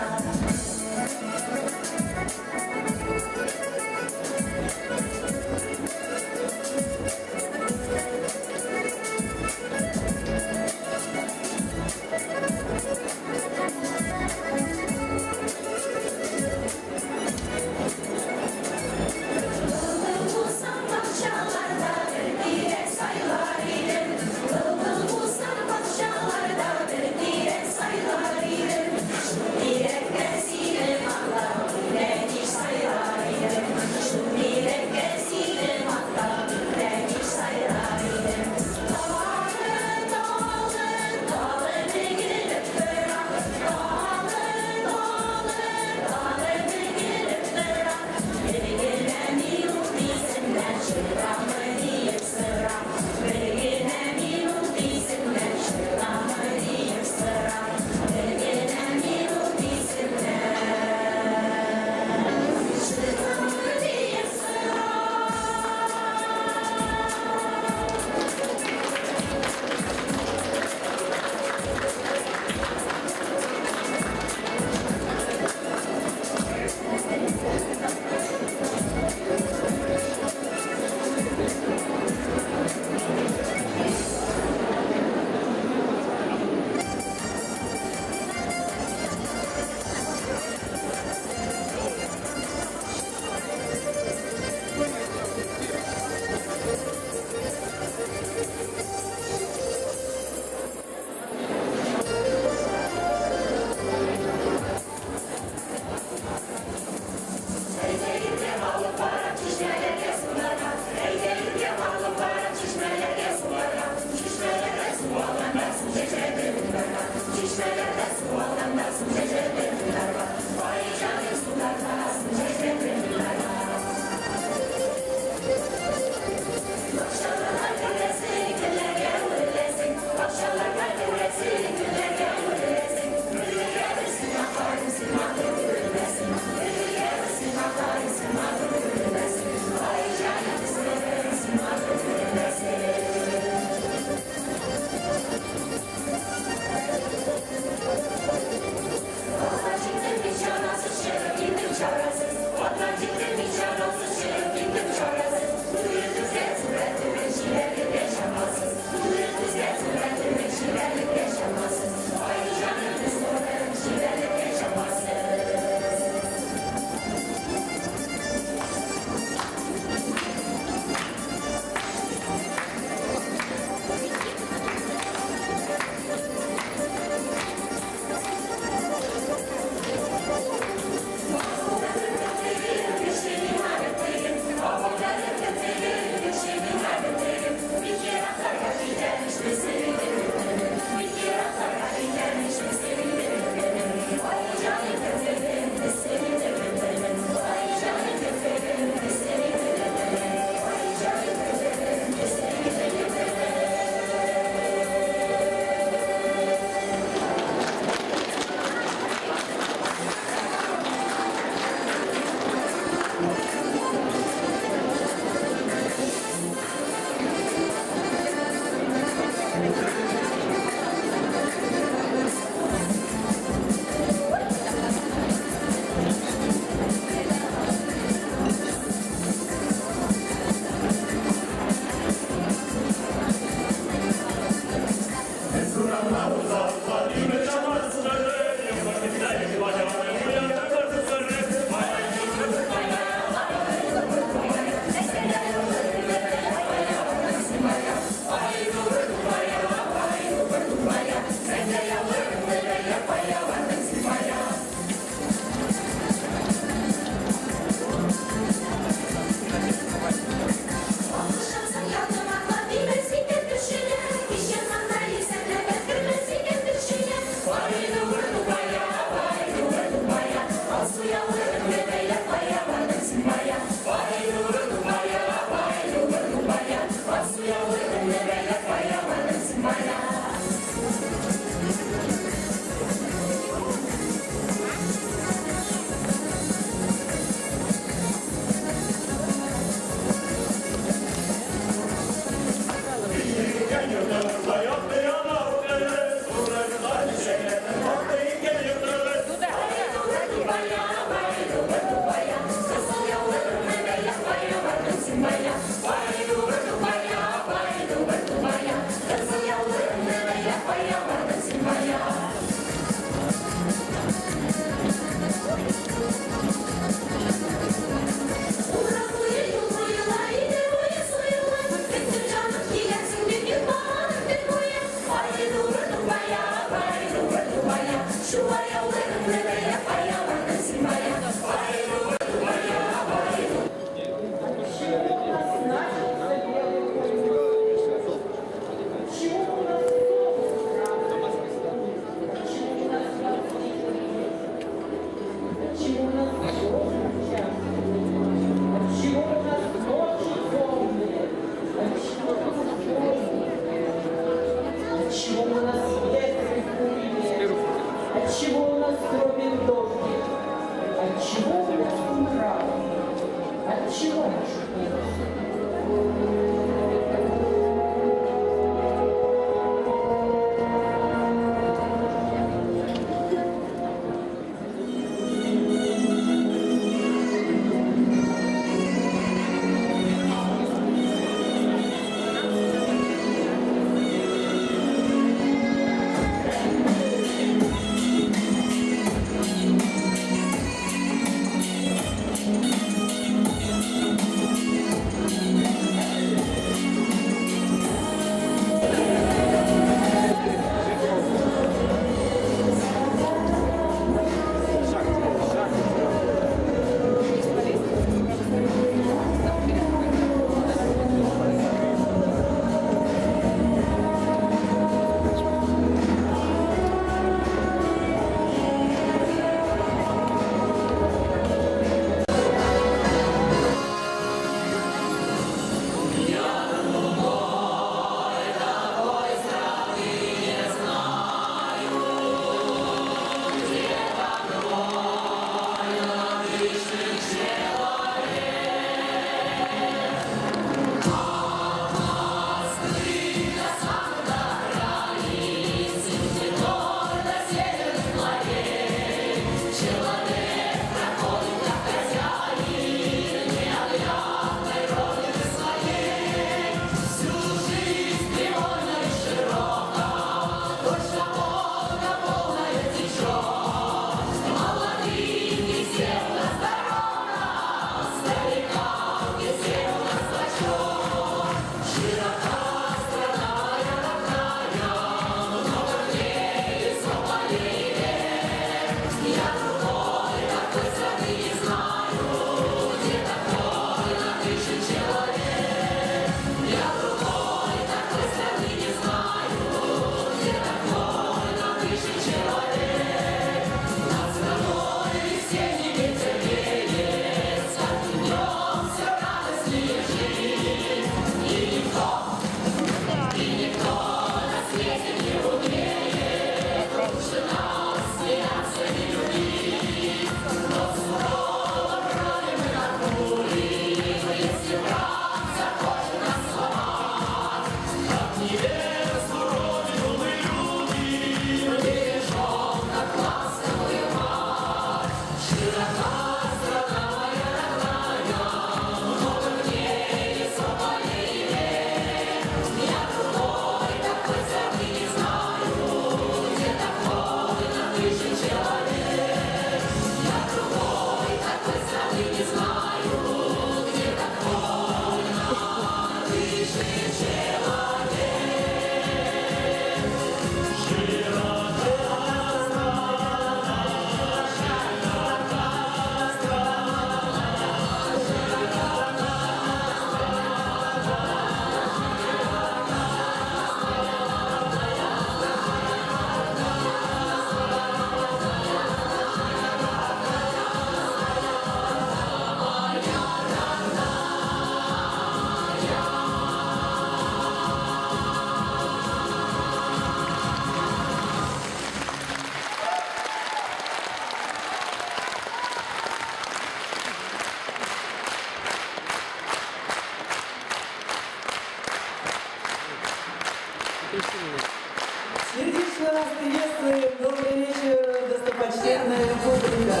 Сердечно вас приветствую. Добрый вечер, достопочтенная публика.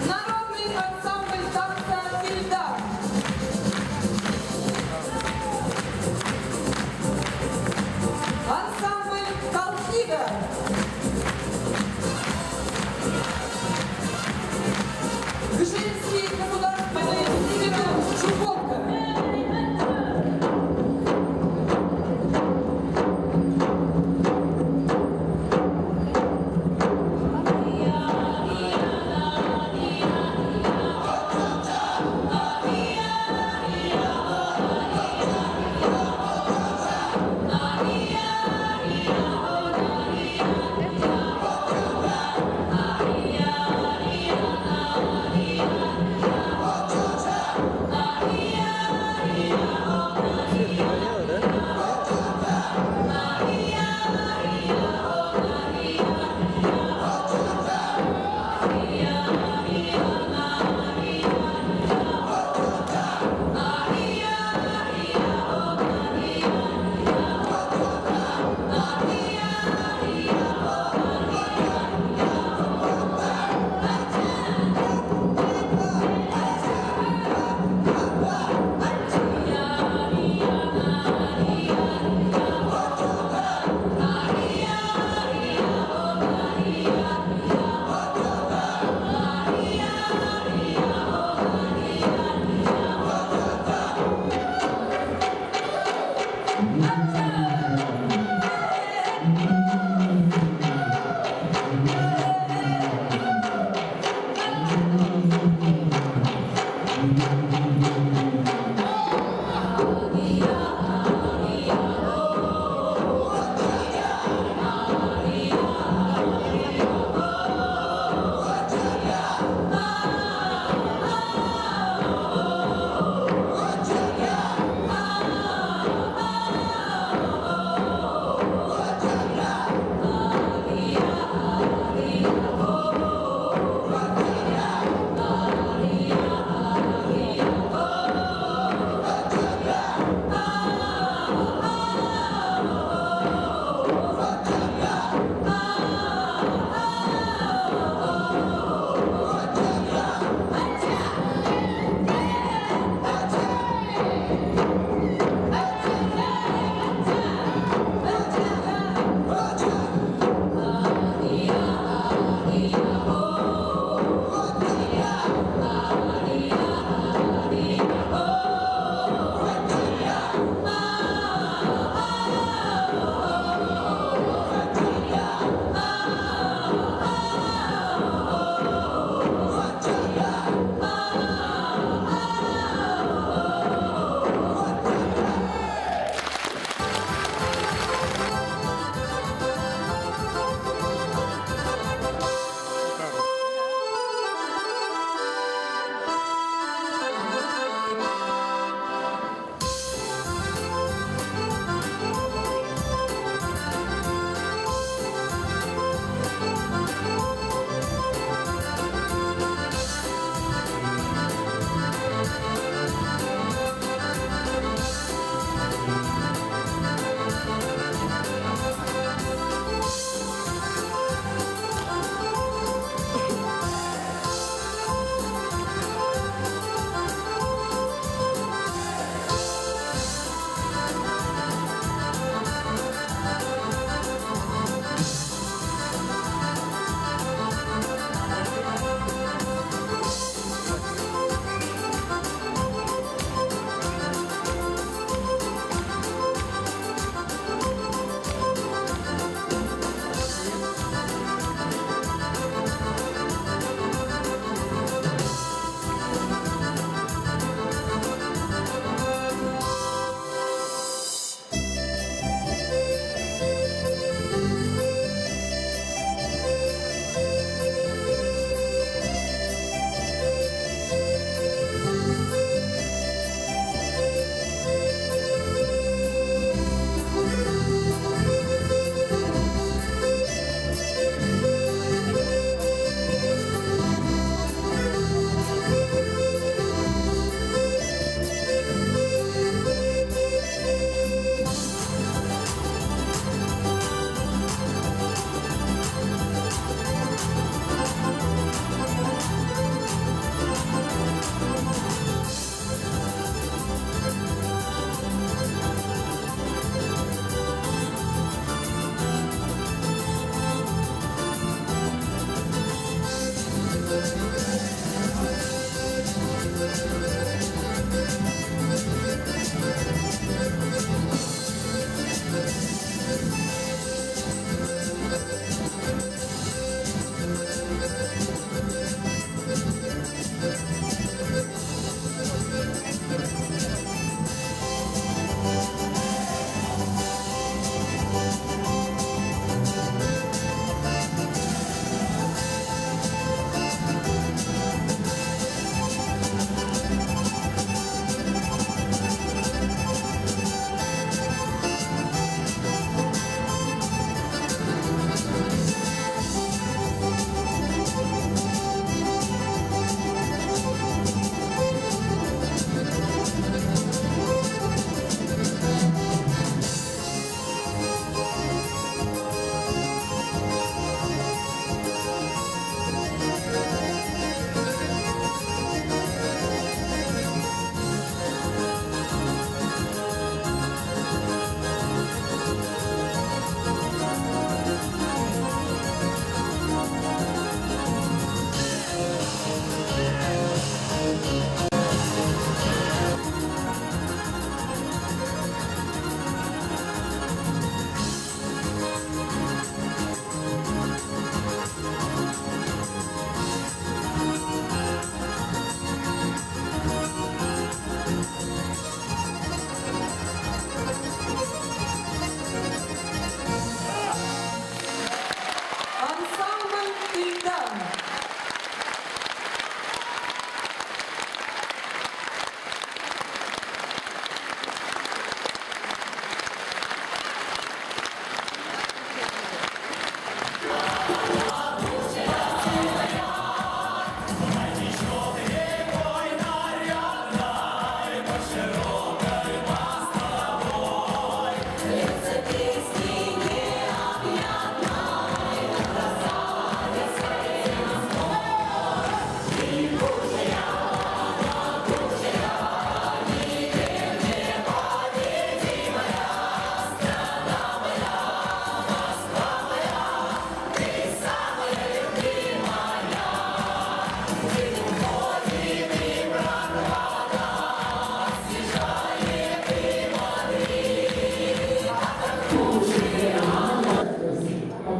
Народный ансамбль танца «Ильдар». Ансамбль «Колхида». Гжельский государственный институт «Чукотка».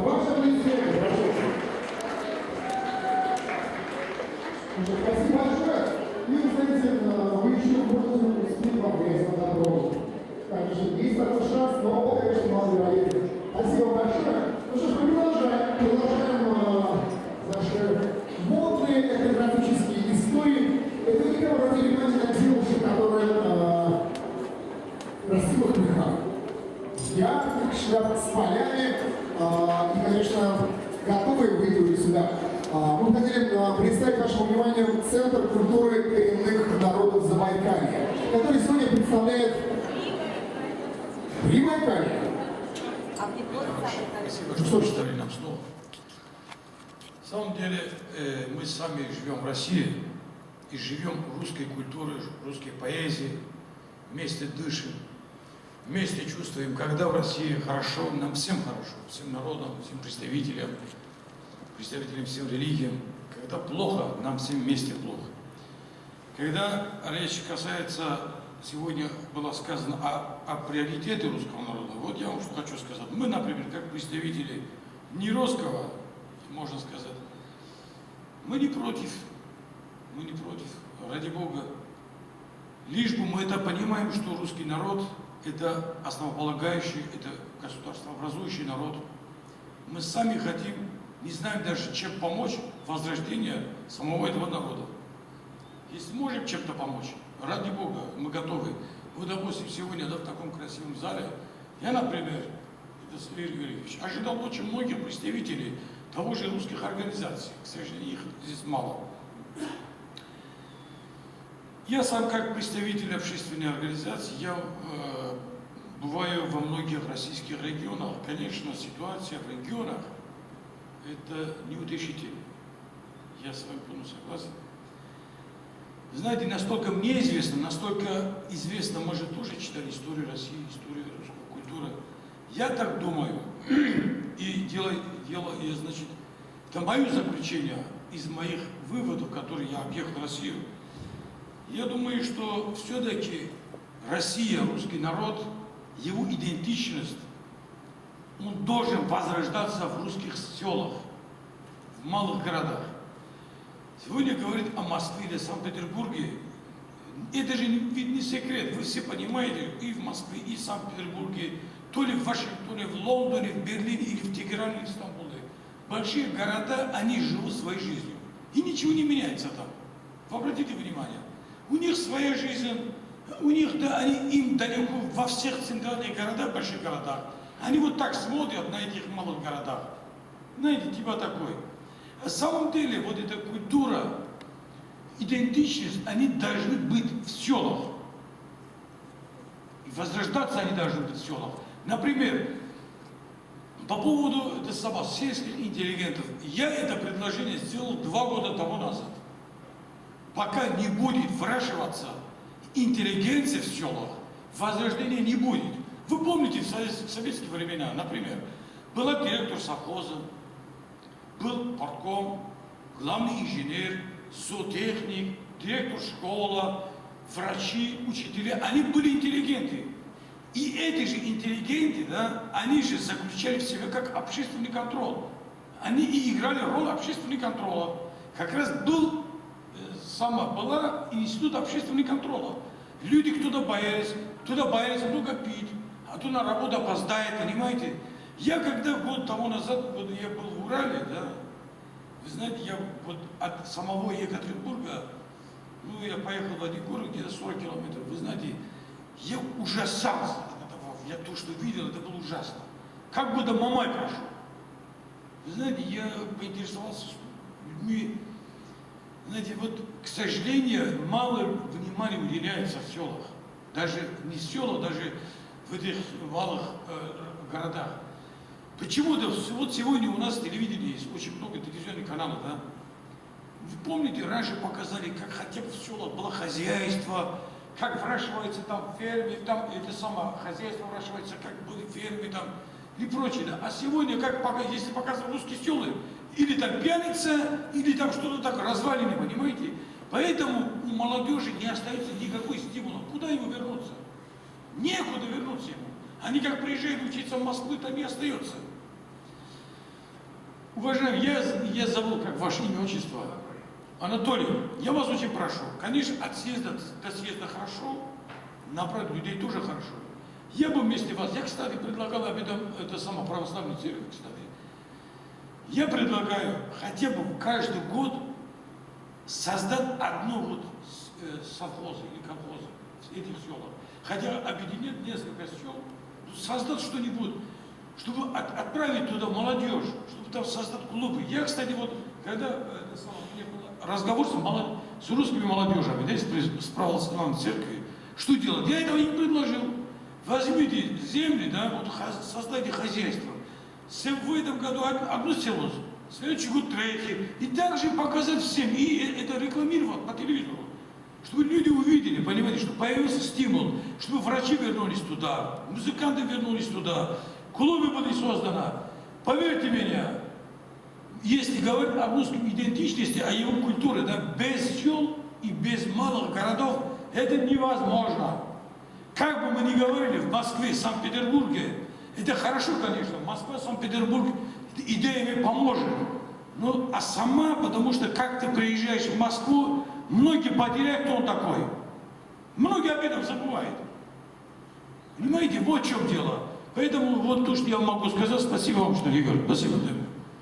Ваша президент, прошу. Спасибо большое. И, вы знаете, вы еще можете успеть попасть на дорогу. Конечно, есть такой шанс, но, конечно, маловероятно. Спасибо большое. Ну что ж, мы продолжаем наши модные этнографические истории. Это не обратили внимание на девушек, которые в красивых мехах. Ярких шляп с полями и, конечно, готовы выйти сюда. Мы хотели представить вашему вниманию Центр культуры коренных народов Забайкалья, который сегодня представляет Прибайкалье. Спасибо, что предоставили нам слово. На самом деле, мы сами живем в России и живем в русской культуре, русской поэзии, вместе дышим, вместе чувствуем, когда в России хорошо, нам всем хорошо, всем народам, всем представителям всем религиям, когда плохо, нам всем вместе плохо. Когда речь касается, сегодня было сказано о приоритете русского народа, вот я вам что хочу сказать. Мы, например, как представители не русского, можно сказать, мы не против, ради Бога. Лишь бы мы это понимаем, что русский народ – это основополагающий, это государствообразующий народ. Мы сами хотим, не знаем даже, чем помочь возрождению самого этого народа. Если можем чем-то помочь, ради Бога, мы готовы. Вот, допустим, сегодня в таком красивом зале, я, например, это Сергей Юрьевич, ожидал очень многих представителей того же русских организаций. К сожалению, их здесь мало. Я сам, как представитель общественной организации, я бываю во многих российских регионах. Конечно, ситуация в регионах это неутешительно. Я с вами полностью согласен. Знаете, настолько мне известно, настолько известно, мы же тоже читали историю России, историю русской культуры. Я так думаю, и значит, это мое заключение из моих выводов, которые я объехал Россию. Я думаю, что все-таки Россия, русский народ, его идентичность, он должен возрождаться в русских селах, в малых городах. Сегодня говорит о Москве или Санкт-Петербурге. Это же ведь не секрет. Вы все понимаете, и в Москве, и в Санкт-Петербурге, то ли в Вашингтоне, в Лондоне, в Берлине, или в Тегеране, или в Стамбуле. Большие города, они живут своей жизнью. И ничего не меняется там. Вы обратите внимание. У них своя жизнь, у них, да, им далеко во всех центральных городах, больших городах. Они вот так смотрят на этих малых городах. Знаете, типа такой. На самом деле, вот эта культура, идентичность, они должны быть в селах. И возрождаться они должны быть в селах. Например, по поводу сельских интеллигентов. Я это предложение сделал 2 года тому назад. Пока не будет выращиваться интеллигенция в селах, возрождения не будет. Вы помните, в советские времена, например, был директор совхоза, был партком, главный инженер, зоотехник, директор школы, врачи, учителя. Они были интеллигенты. И эти же интеллигенты, да, они же заключали в себе как общественный контроль. Они и играли роль общественного контроля. Как раз была институт общественного контроля. Люди кто-то боялись много пить, а то на работу опоздает, понимаете? Я когда год тому назад, вот я был в Урале, да, вы знаете, я вот от самого Екатеринбурга, я поехал в один город, где-то 40 километров, вы знаете, я ужасался от этого, я то, что видел, это было ужасно. Как будто Мамай прошел. Вы знаете, я поинтересовался людьми, знаете, вот, к сожалению, мало внимания уделяется в селах. Даже не в селах, даже в этих малых городах. Почему-то, вот сегодня у нас телевидение есть, очень много телевизионных каналов, да? Вы помните, раньше показали, как хотя бы в селах было хозяйство, как выращивается там фермы, там это самое хозяйство выращивается, как были фермы там и прочее. Да? А сегодня, если показывают русские селы, или там пьяница, или там что-то так развалины, понимаете? Поэтому у молодежи не остается никакой стимула. Куда ему вернуться? Некуда вернуться ему. Они как приезжают учиться в Москву, там и остается. Уважаемый, я забыл, как ваше имя, отчество. Анатолий, я вас очень прошу. Конечно, от съезда до съезда хорошо, направить людей тоже хорошо. Я бы вместе вас, я, кстати, предлагал об этом, это сама православная церковь, кстати. Я предлагаю хотя бы каждый год создать одну вот совхозы или колхозы в этих селах. Хотя объединять несколько сел, создать что-нибудь, чтобы отправить туда молодежь, чтобы там создать клубы. Я, кстати, вот, когда у меня был разговор с русскими молодежами, да, с православной церковью, что делать? Я этого им предложил. Возьмите земли, да, вот создайте хозяйство. В этом году одно село, в следующий год третье. И также показать всем, и это рекламировать по телевизору. Чтобы люди увидели, понимаете, чтобы появился стимул, чтобы врачи вернулись туда, музыканты вернулись туда, клубы были созданы. Поверьте мне, если говорить о русской идентичности, о его культуре, да, без сел и без малых городов, это невозможно. Как бы мы ни говорили в Москве, Санкт-Петербурге, это хорошо, конечно, Москва, Санкт-Петербург идеями поможет. Ну, а сама, потому что как ты приезжаешь в Москву, многие потеряют, кто он такой. Многие об этом забывают. Понимаете, вот в чем дело. Поэтому вот то, что я могу сказать. Спасибо вам, что Игорь. Спасибо.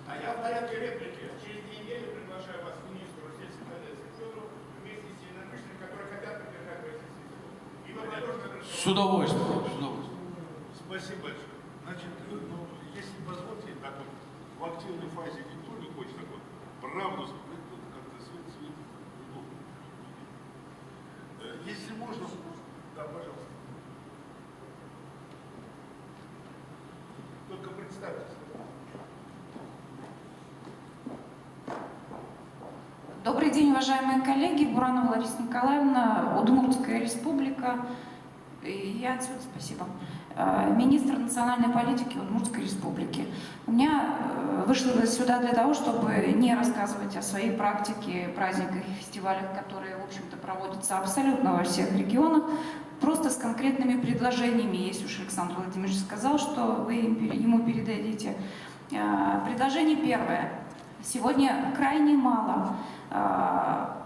А я в порядке реплики. Через неделю приглашаю вас к министру сельского хозяйства Федору вместе с единомышленниками, которые хотят поддержать российский завод. И вы должны... С удовольствием. С удовольствием. Спасибо большое. Значит, если позвольте, так вот, в активной фазе никто не хочет так вот правду сказать, вот как-то свет. Если можно, да, пожалуйста. Только представьтесь. Добрый день, уважаемые коллеги. Буранова Лариса Николаевна, Удмуртская республика. И я отсюда, спасибо. Министр национальной политики Удмуртской республики. У меня вышла сюда для того, чтобы не рассказывать о своей практике, праздниках и фестивалях, которые, в общем-то, проводятся абсолютно во всех регионах, просто с конкретными предложениями, если уж Александр Владимирович сказал, что вы ему передадите. Предложение первое. Сегодня крайне мало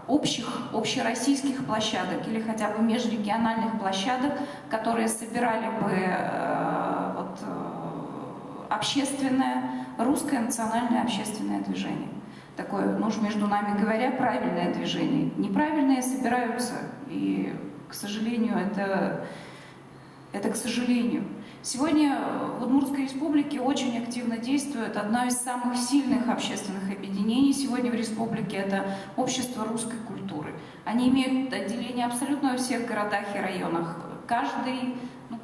общероссийских площадок или хотя бы межрегиональных площадок, которые собирали бы общественное, русское национальное общественное движение. Такое, ну уж между нами говоря, правильное движение. Неправильные собираются, и, к сожалению, это к сожалению. Сегодня в Удмуртской республике очень активно действует одно из самых сильных общественных объединений сегодня в республике – это общество русской культуры. Они имеют отделения абсолютно во всех городах и районах. Каждые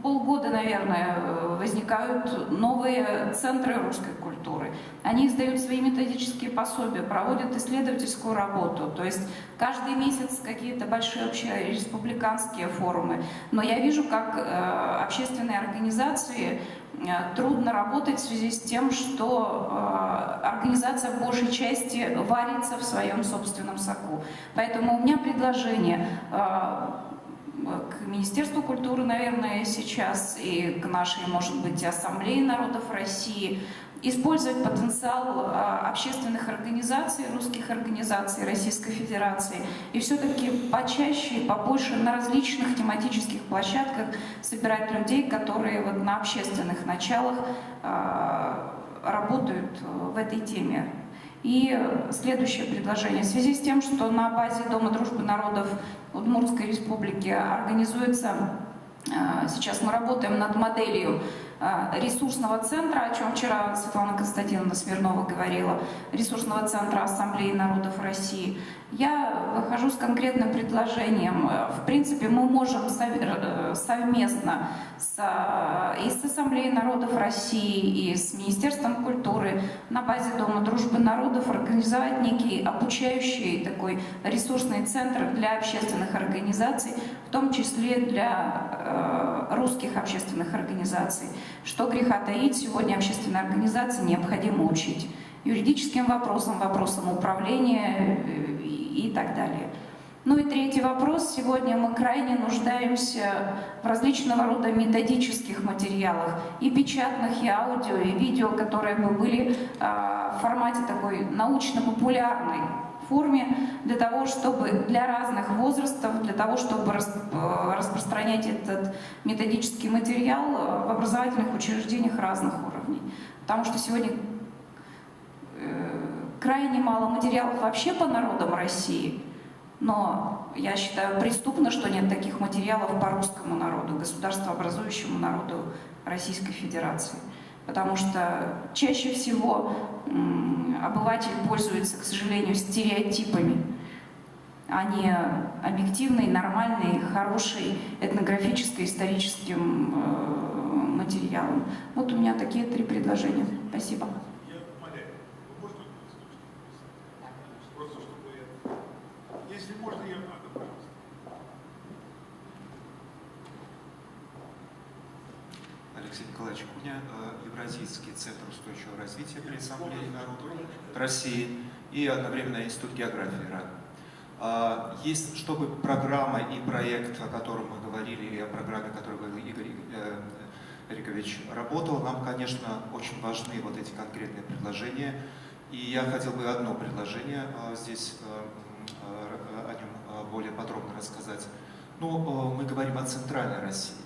полгода, наверное, возникают новые центры русской культуры. Они издают свои методические пособия, проводят исследовательскую работу. То есть каждый месяц какие-то большие общереспубликанские форумы. Но я вижу, как общественные организации трудно работать в связи с тем, что организация в большей части варится в своем собственном соку. Поэтому у меня предложение к Министерству культуры, наверное, сейчас, и к нашей, может быть, Ассамблее народов России, использовать потенциал общественных организаций, русских организаций Российской Федерации, и все-таки почаще и побольше на различных тематических площадках собирать людей, которые вот на общественных началах работают в этой теме. И следующее предложение. В связи с тем, что на базе Дома дружбы народов Удмуртской республики организуется, сейчас мы работаем над моделью ресурсного центра, о чем вчера Светлана Константиновна Смирнова говорила, ресурсного центра Ассамблеи народов России. Я выхожу с конкретным предложением. В принципе, мы можем совместно и с Ассамблеей народов России, и с Министерством культуры на базе Дома дружбы народов организовать некий обучающий такой ресурсный центр для общественных организаций, в том числе для русских общественных организаций. Что греха таить, сегодня общественные организации необходимо учить. юридическим вопросам, вопросам управления и так далее. Ну и третий вопрос. Сегодня мы крайне нуждаемся в различного рода методических материалах, и печатных, и аудио, и видео, которые бы были в формате такой научно-популярной форме, для того, чтобы для разных возрастов, для того, чтобы распространять этот методический материал в образовательных учреждениях разных уровней. Потому что сегодня крайне мало материалов вообще по народам России, но я считаю преступно, что нет таких материалов по русскому народу, государствообразующему народу Российской Федерации. Потому что чаще всего обыватель пользуется, к сожалению, стереотипами, а не объективной, нормальной, хорошей этнографическо-историческим материалом. Вот у меня такие 3 предложения. Спасибо. Я умоляю, вы можете просто чтобы я... Если можно, я пожалуйста. Алексей Николаевич Куня, Евразийский центр устойчивого развития при Ассамблее народов России и одновременно Институт географии РАН. Есть, чтобы программа и проект, о котором мы говорили, и о программе, о которой говорил Игорь Эрикович, работал, нам, конечно, очень важны вот эти конкретные предложения. И я хотел бы одно предложение здесь о нем более подробно рассказать. Ну, мы говорим о центральной России.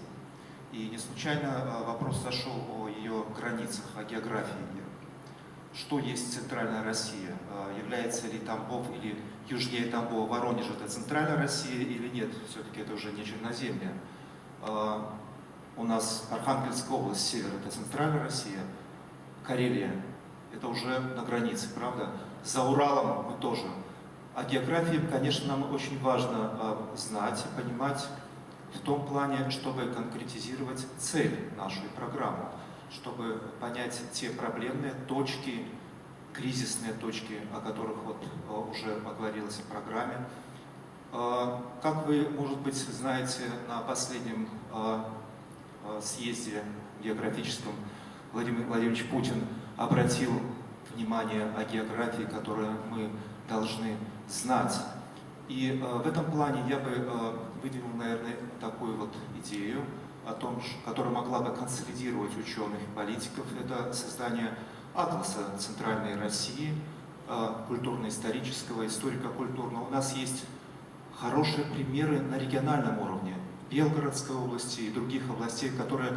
И не случайно вопрос зашел о ее границах, о географии ее. Что есть центральная Россия? Является ли Тамбов или южнее Тамбова, Воронеж это центральная Россия или нет? Все-таки это уже не Черноземье. У нас Архангельская область, север это центральная Россия. Карелия это уже на границе, правда? За Уралом мы тоже. О географии, конечно, нам очень важно знать и понимать, в том плане, чтобы конкретизировать цель нашей программы, чтобы понять те проблемные точки, кризисные точки, о которых вот уже поговорилось в программе. Как вы, может быть, знаете, на последнем съезде географическом Владимир Владимирович Путин обратил внимание о географии, которую мы должны знать. И в этом плане я бы выделил, наверное, такую вот идею, о том, которая могла бы консолидировать ученых и политиков. Это создание атласа Центральной России, культурно-исторического, историко-культурного. У нас есть хорошие примеры на региональном уровне, Белгородской области и других областей, которые...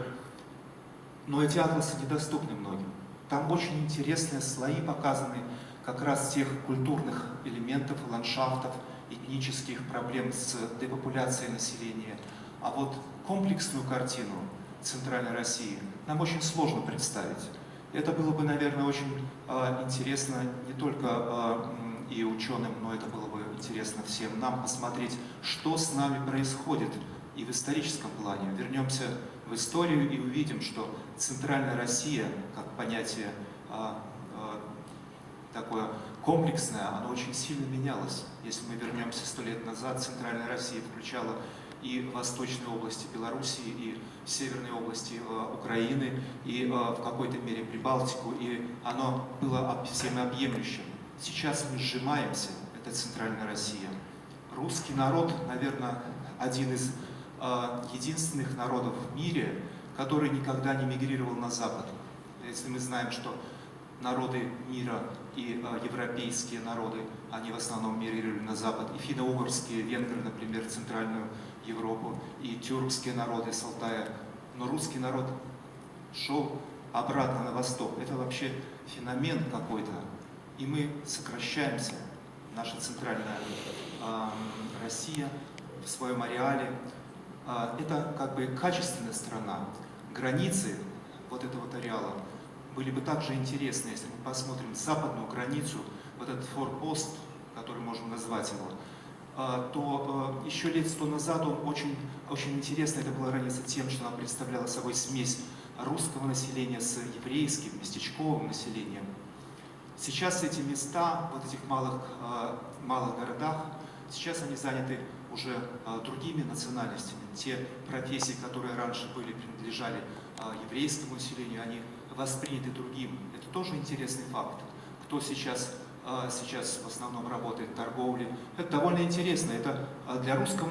Но эти атласы недоступны многим. Там очень интересные слои показаны как раз тех культурных элементов, ландшафтов, этнических проблем с депопуляцией населения. А вот комплексную картину Центральной России нам очень сложно представить. Это было бы, наверное, очень интересно не только и ученым, но это было бы интересно всем нам посмотреть, что с нами происходит и в историческом плане. Вернемся в историю и увидим, что Центральная Россия, как понятие такое комплексное, оно очень сильно менялось. Если мы вернемся 100 лет назад, Центральная Россия включала и восточные области Белоруссии, и северные области Украины, и в какой-то мере Прибалтику, и оно было всеобъемлющим. Сейчас мы сжимаемся, это Центральная Россия. Русский народ, наверное, один из единственных народов в мире, который никогда не мигрировал на Запад. Если мы знаем, что народы мира и европейские народы, они в основном мигрировали на Запад, и финно-угорские, венгры, например, в Центральную Европу, и тюркские народы с Алтая. Но русский народ шел обратно на восток. Это вообще феномен какой-то. И мы сокращаемся, наша Центральная Россия в своем ареале. Это как бы качественная страна. Границы вот этого вот ареала были бы также интересны, если мы посмотрим западную границу, вот этот форпост, который можем назвать его, то еще лет 100 назад он очень интересно, это была граница тем, что она представляла собой смесь русского населения с еврейским, местечковым населением. Сейчас эти места, вот этих малых городах, сейчас они заняты уже другими национальностями. Те профессии, которые раньше принадлежали еврейскому населению, они восприняты другим. Это тоже интересный факт. кто сейчас в основном работает в торговле. Это довольно интересно. Это для русского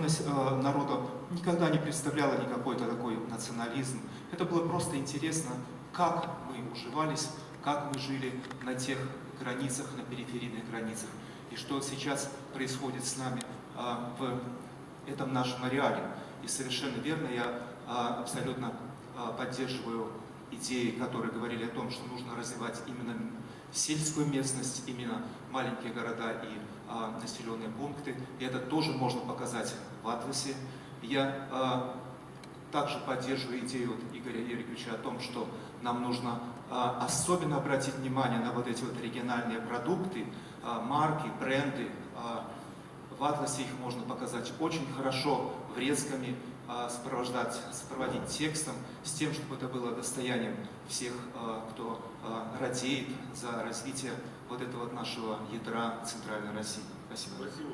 народа никогда не представляло никакой-то такой национализм. Это было просто интересно, как мы уживались, как мы жили на тех границах, на периферийных границах, и что сейчас происходит с нами в этом нашем ареале. И совершенно верно, я абсолютно поддерживаю идеи, которые говорили о том, что нужно развивать именно сельскую местность, именно маленькие города и населенные пункты. И это тоже можно показать в атласе. Я также поддерживаю идею Игоря Ериковича о том, что нам нужно особенно обратить внимание на вот эти вот региональные продукты, марки, бренды. В атласе их можно показать очень хорошо, врезками, сопроводить текстом, с тем, чтобы это было достоянием всех, кто радеет за развитие вот этого вот нашего ядра Центральной России. Спасибо. Спасибо.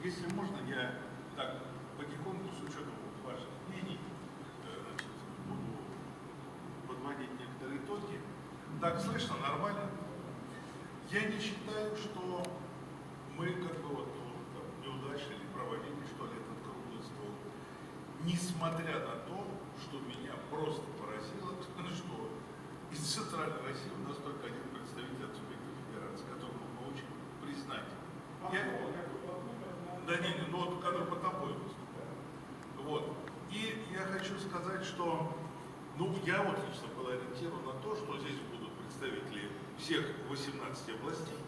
Если можно, я так потихоньку, с учетом ваших мнений, буду подводить некоторые итоги. Так слышно, нормально? Я не считаю, что мы как бы вот неудачно ли проводили, что ли, этот круглый стол. Несмотря на то, что меня просто поразило, что из Центральной России у нас только один представитель от субъекта федерации, которому мы очень признательны. Да не, ну вот, который по тобой выступает. Вот. И я хочу сказать, что, ну, я вот лично был ориентирован на то, что здесь будут представители всех 18 областей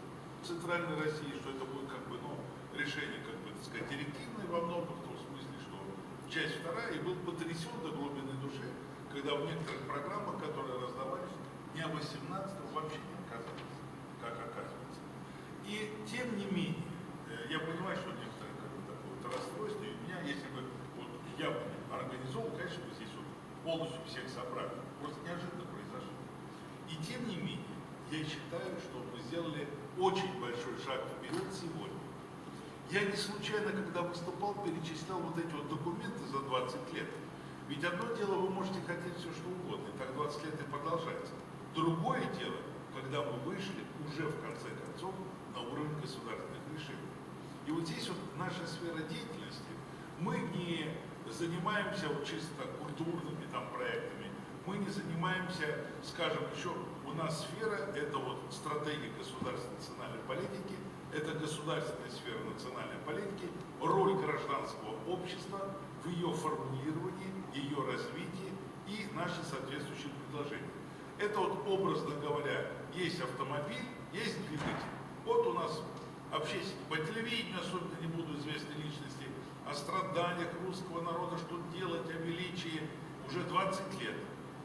Центральной России, что это будет как бы, ну, решение, как бы, так сказать, директивное во многом, в том смысле, что часть вторая, и был потрясен до глубины души, когда в некоторых программах, которые раздавались, ни о 18-м вообще не оказалось, как оказывается. И тем не менее, я понимаю, что некоторые как бы такое вот расстройство, и у меня, если бы вот, я бы организовал, конечно, бы здесь вот полностью всех собрали, просто неожиданно произошло. И тем не менее, я считаю, что мы сделали очень большой шаг вперед сегодня. Я не случайно, когда выступал, перечислял вот эти вот документы за 20 лет. Ведь одно дело, вы можете хотеть все что угодно, и так 20 лет и продолжается. Другое дело, когда мы вышли уже в конце концов на уровень государственных решений. И вот здесь вот наша сфера деятельности, мы не занимаемся вот чисто культурными там проектами, мы не занимаемся, скажем, еще у нас сфера, это вот стратегия государственной национальной политики, это государственная сфера национальной политики, роль гражданского общества в ее формулировании, ее развитии и наши соответствующие предложения. Это вот, образно говоря, есть автомобиль, есть двигатель. Вот у нас общественники по телевидению, особенно не буду известной личности, о страданиях русского народа, что делать, о величии уже 20 лет.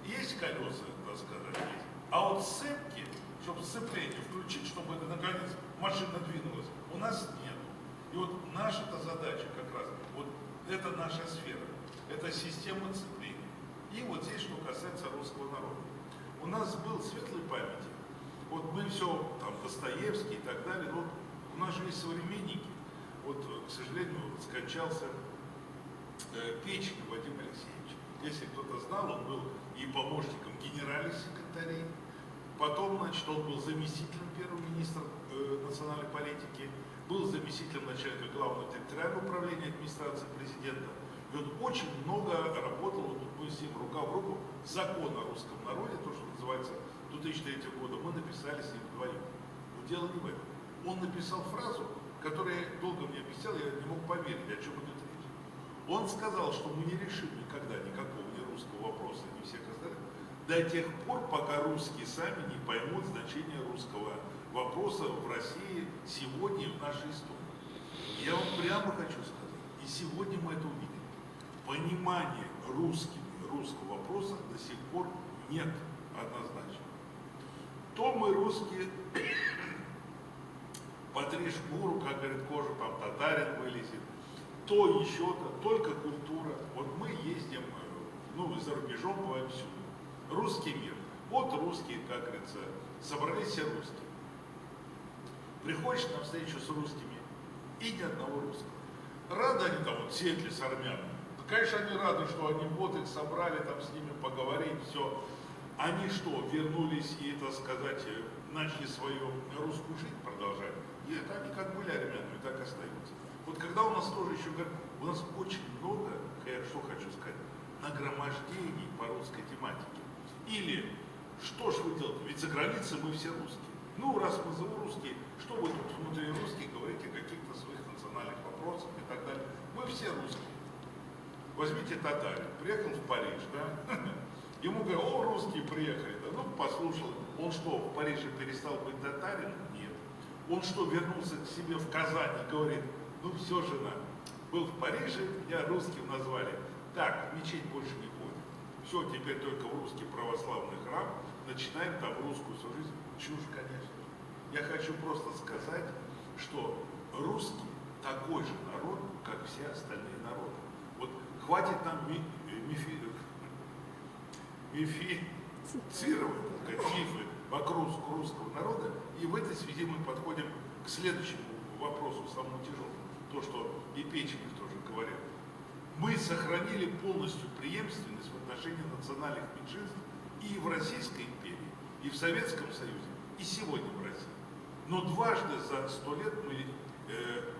Есть колеса, так сказать, есть. А вот сцепки, чтобы сцепление включить, чтобы это наконец машина двинулась, у нас нет. И вот наша-то задача как раз, вот это наша сфера, это система сцепления. И вот здесь, что касается русского народа. У нас был светлой памяти, вот мы все, там, Достоевский и так далее, но у нас же есть современники. Вот, к сожалению, скончался Печкин Вадим Алексеевич. Если кто-то знал, он был и помощником генеральных секретарей, потом, значит, он был заместителем первого министра национальной политики, был заместителем начальника главного территориального управления администрации президента. И он очень много работал, вот мы с ним рука в руку, закон о русском народе, то, что называется, 2003 года, мы написали с ним вдвоем. Но дело не в этом. Он написал фразу, которую я долго мне объяснял, я не мог поверить, о чем идет речь. Он сказал, что мы не решим никогда никакого ни русского вопроса, ни всех остальных, до тех пор, пока русские сами не поймут значение русского вопроса в России сегодня и в нашей истории. Я вам прямо хочу сказать, и сегодня мы это увидели. Понимания русского вопроса до сих пор нет однозначно. То мы русские потри шкуру, как говорит, кожа там татарин вылезет, то еще-то, только культура. Вот мы ездим, ну, за рубежом бываем всюду. Русский мир. Вот русские, как говорится, собрались все русские. Приходишь на встречу с русскими, и ни одного русского. Рады они там вот сидели с армянами. Да, конечно, они рады, что они вот их собрали, там с ними поговорить, все. Они что, вернулись и, так сказать, начали свою русскую жизнь продолжать, и это они как были армянами, так и остаются. Вот когда у нас тоже еще, у нас очень много, я что хочу сказать, нагромождений по русской тематике. Или, что ж вы делаете, ведь за границей мы все русские. Ну, раз мы русские, что вы тут внутри русские говорите о каких-то своих национальных вопросах и так далее. Мы все русские. Возьмите татарин, приехал в Париж, да? Ему говорят, о, русские приехали, да? Ну, послушал. Он что, в Париже перестал быть татарином? Нет. Он что, вернулся к себе в Казань и говорит, ну все, жена, был в Париже, меня русским назвали. Так, в мечеть больше не ходим. Все, теперь только в русский православный храм, начинаем там русскую свою жизнь. Чушь, конечно. Я хочу просто сказать, что русский такой же народ, как все остальные народы. Вот хватит нам мифицировать, так сказать, мифы вокруг русского народа, и в этой связи мы подходим к следующему вопросу, самому тяжелому, то, что и Печенев тоже говорил. Мы сохранили полностью преемственность в отношении национальных меньшинств и в Российской империи, и в Советском Союзе, и сегодня в России. Но дважды за 100 лет мы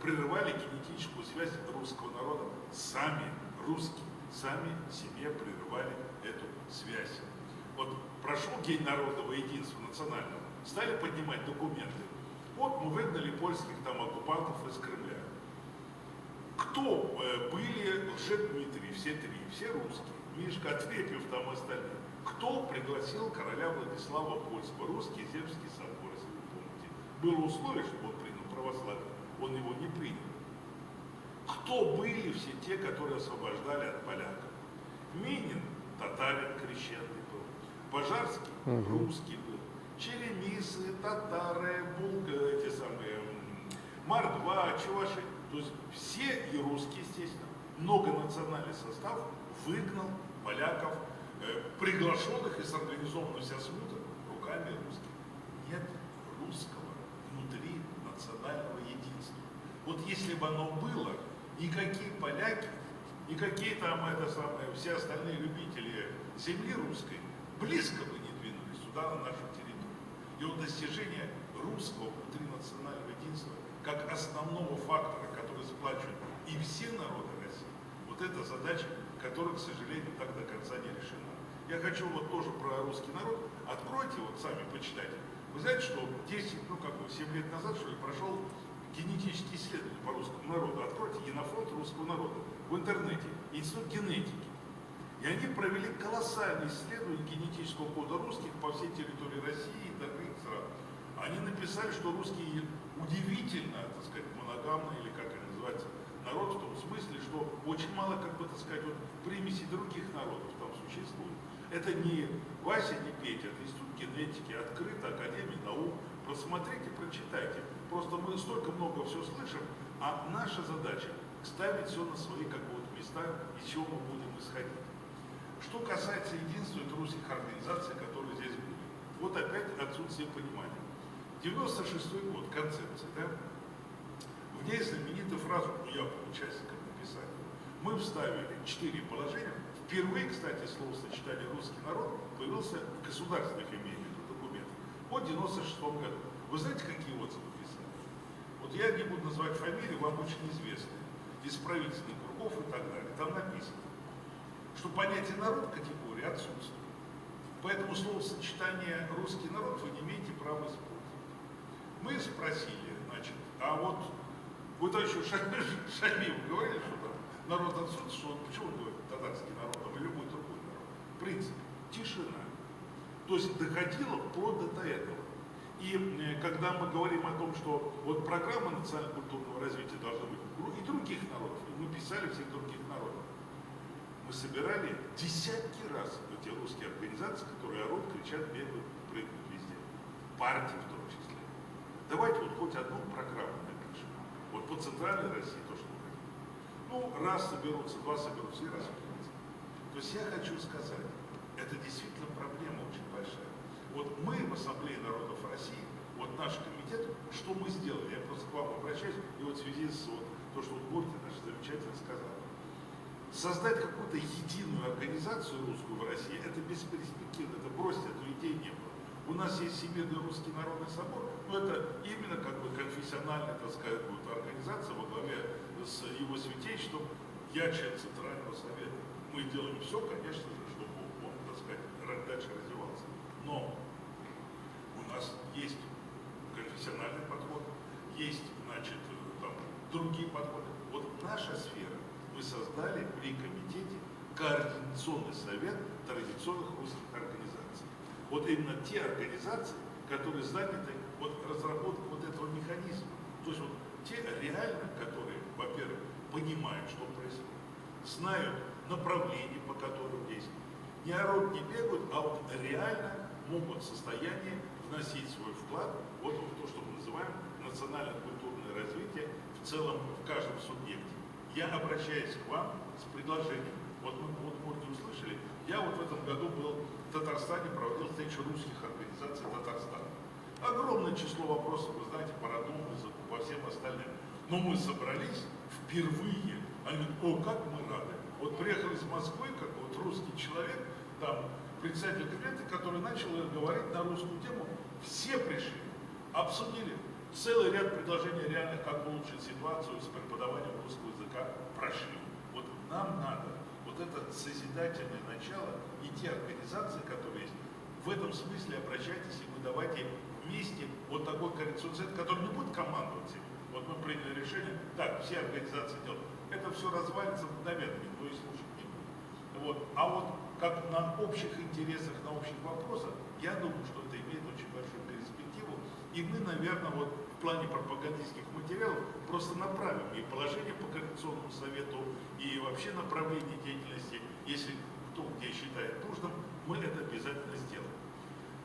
прерывали генетическую связь русского народа. Сами русские, сами себе прерывали эту связь. Вот прошел День народного единства национального, стали поднимать документы. Вот мы выгнали польских там оккупантов из Кремля. Кто были Лжедмитрий, все три, все русские, Мишка Отрепьев там остальные. Кто пригласил короля Владислава Польского, русский земский собор, если вы помните. Было условие, чтобы он принял православие, он его не принял. Кто были все те, которые освобождали от поляков? Минин, татарин крещенный был, Пожарский, русский был, черемисы, татары, эти самые, мордва, чуваши. То есть все и русские, естественно, многонациональный состав выгнал поляков, приглашенных и сорганизованных вся смута руками русских. Нет русского внутри национального единства. Вот если бы оно было, никакие поляки, никакие там все остальные любители земли русской близко бы не двинулись сюда, на нашу территорию. И вот достижение русского внутринационального единства как основного фактора, который сплачивает и все народы России, вот эта задача, которая, к сожалению, так до конца не решена. Я хочу вот тоже про русский народ. Откройте, вот сами почитайте. Вы знаете, что 7 лет назад, что ли, прошел генетические исследования по русскому народу. Откройте генофонд русского народа в интернете, Институт генетики. И они провели колоссальные исследования генетического кода русских по всей территории России и других стран. Они написали, что русские удивительно, так сказать, моногамный, или как это называется, народ в том смысле, что очень мало, как бы, так сказать, вот, примесей других народов там существует. Это не Вася, не Петя, это Институт генетики, открыто, Академия наук. Просмотрите, прочитайте. Просто мы столько много все слышим, а наша задача ставить все на свои как бы, вот, места, из чего мы будем исходить. Что касается единства русских организаций, которые здесь были, вот опять отсутствие понимания. 96-й год, концепция, да? В ней знаменита фраза, я был участником написания. Мы вставили 4 положения. Впервые, кстати, словосочетание «русский народ» появился в государственных имениях документах. Вот в 96-м году. Вы знаете, какие отзывы писали? Вот я не буду называть фамилии, вам очень известные, из правительственных кругов и так далее. Там написано, что понятие «народ» категории отсутствует. Поэтому словосочетание «русский народ» вы не имеете права использовать. Мы спросили, значит, а вот вы товарищу Шамилу говорили, что там народ отсутствует, что почему он говорит татарский народ, а любой другой народ? Принцип – тишина. То есть доходило вплоть до этого. И когда мы говорим о том, что вот программа национально-культурного развития должна быть и других народов, и мы писали всех других народов, мы собирали десятки раз эти русские организации, которые орут, кричат, бегают, прыгают везде. Партии в том числе. Давайте вот хоть одну программу напишем. Вот по центральной России то, что мы хотим. Ну, раз соберутся, два соберутся и распадутся. То есть я хочу сказать, это действительно проблема очень большая. Вот мы в Ассамблее народов России, вот наш комитет, что мы сделали? Я просто к вам обращаюсь, и вот в связи с вот, то, что вот Буртин наш замечательно сказал. Создать какую-то единую организацию русскую в России, это бесперспективно, это бросить эту идею не было. У нас есть Всемирный Русский Народный Собор, но это именно как бы конфессиональная, так сказать, вот организация во главе с его святейшеством. Я член Центрального Совета. Мы делаем все, конечно же, чтобы он, так сказать, дальше развивался. Но у нас есть конфессиональный подход, есть, значит, там, другие подходы. Вот наша сфера, мы создали при комитете Координационный совет традиционных русских организаций. Вот именно те организации, которые заняты вот разработкой вот этого механизма. То есть вот те реально, которые, во-первых, понимают, что происходит, знают направления, по которым действуют. Не орут, не бегают, а вот реально могут в состоянии вносить свой вклад вот в то, что мы называем национально-культурное развитие в целом в каждом субъекте. Я обращаюсь к вам с предложением. Вот мы не услышали, я вот в этом году был в Татарстане, проводил встречу русских организаций Татарстана. Огромное число вопросов, вы знаете, по родному языку, по всем остальным. Но мы собрались впервые. Они говорят, о, как мы рады. Вот приехал из Москвы, как вот русский человек, там представитель кабинета, который начал говорить на русскую тему. Все пришли, обсудили целый ряд предложений реальных, как улучшить ситуацию с преподаванием русского языка, прошли. Вот нам надо вот это созидательное начало и те организации, которые есть. В этом смысле обращайтесь, и мы давайте вместе вот такой координационный совет, который не будет командовать всеми. Вот мы приняли решение, так, все организации делают. Это все развалится мгновенно, никто и слушать не будет. Вот. А вот как на общих интересах, на общих вопросах, я думаю, что это имеет очень большую перспективу. И мы, наверное, вот в плане пропагандистских материалов просто направим и положение по Координационному совету, и вообще направление деятельности, если кто где считает нужным, мы это обязательно сделаем.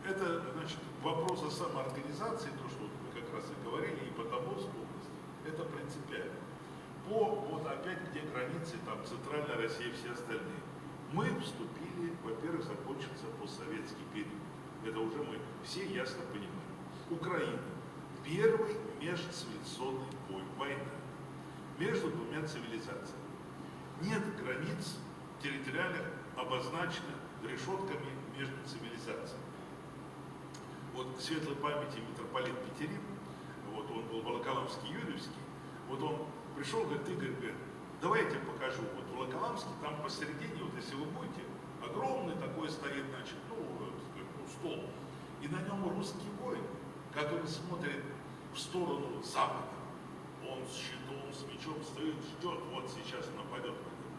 Это, значит, вопрос о самоорганизации, то, что мы как раз и говорили, и по Тамбовской области, это принципиально. По, вот опять, где границы, там, Центральная Россия и все остальные. Мы вступили, во-первых, закончился постсоветский период. Это уже мы все ясно понимаем. Украина. Первый межцивилизационный бой, война. Между двумя цивилизациями. Нет границ территориальных, обозначенных решетками между цивилизациями. Вот к светлой памяти митрополит Петерим, вот он был Волоколамский, Юрьевский, вот он пришел, говорит, Игорь, говорит, давай я тебе покажу. Вот в Волоколамске, там посередине, вот если вы будете, огромный такой стоит, значит, стол. И на нем русский воин, который смотрит в сторону запада. Он с щитом, с мечом стоит, ждет, вот сейчас нападет на него.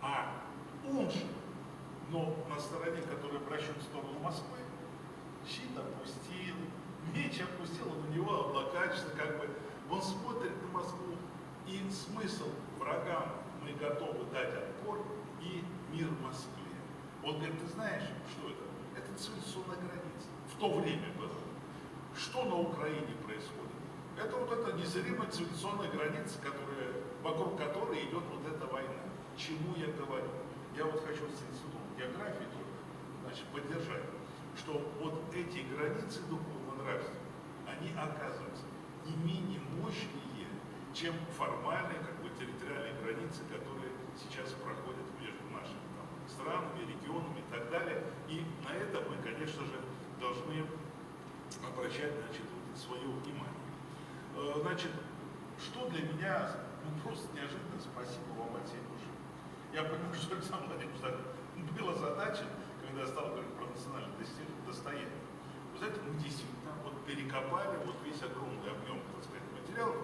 А он же, но на стороне, которая обращена в сторону Москвы, щит опустил, меч опустил, он на него облокачется, как бы он смотрит на Москву. И смысл врагам мы готовы дать отпор и мир в Москве. Он говорит, ты знаешь, что это? Это цивилизационная граница. В то время было. Что на Украине происходит? Это вот эта незримая цивилизационная граница, вокруг которой идет вот эта война. Чему я говорю? Я вот хочу с институтом географии тоже, значит, поддержать, что вот эти границы духовно-нравственные, они оказываются не менее мощные, чем формальные территориальные границы, которые сейчас проходят между нашими странами, регионами и так далее. И на это мы, конечно же, должны обращать, значит, свое внимание. Значит, что для меня просто неожиданно, спасибо вам от всей души. Я понимаю, что Александр Владимирович так был озадачен, когда я стал говорить про национальное достояние. Вы знаете, мы действительно вот перекопали вот весь огромный объем, так сказать, материалов.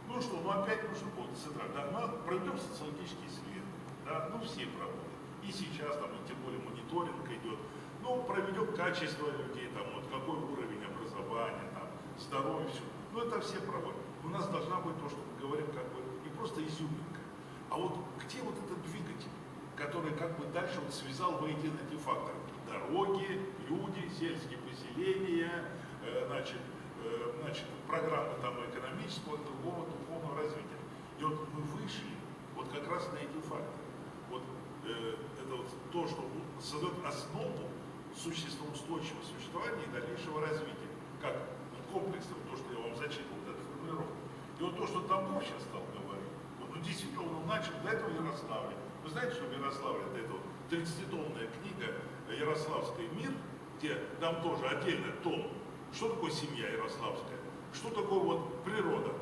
Ну что, опять нужно будет центрально. Да, мы проведем социологические исследования, да, все проводят. И сейчас там, и тем более мониторинг идет. Проведем качество людей, там, вот какой уровень образования, там, здоровья, все. Это все проводят. У нас должна быть то, что мы говорим, как бы, не просто изюминка, а вот где вот этот двигатель, который как бы дальше вот связал воедино эти факторы. Дороги, люди, сельские поселения, программы там экономического, другого духовного развития. И вот мы вышли вот как раз на эти факторы. Вот это вот то, что создает основу устойчивого существования и дальнейшего развития. Как комплексно, то, что я вам зачитывал, вот эту формулировку. И вот то, что Тамбов сейчас стал говорить, действительно он начал до этого в Ярославле. Вы знаете, что в Ярославле это вот 30-томная книга «Ярославский мир», где там тоже отдельный том, что такое семья ярославская, что такое вот природа.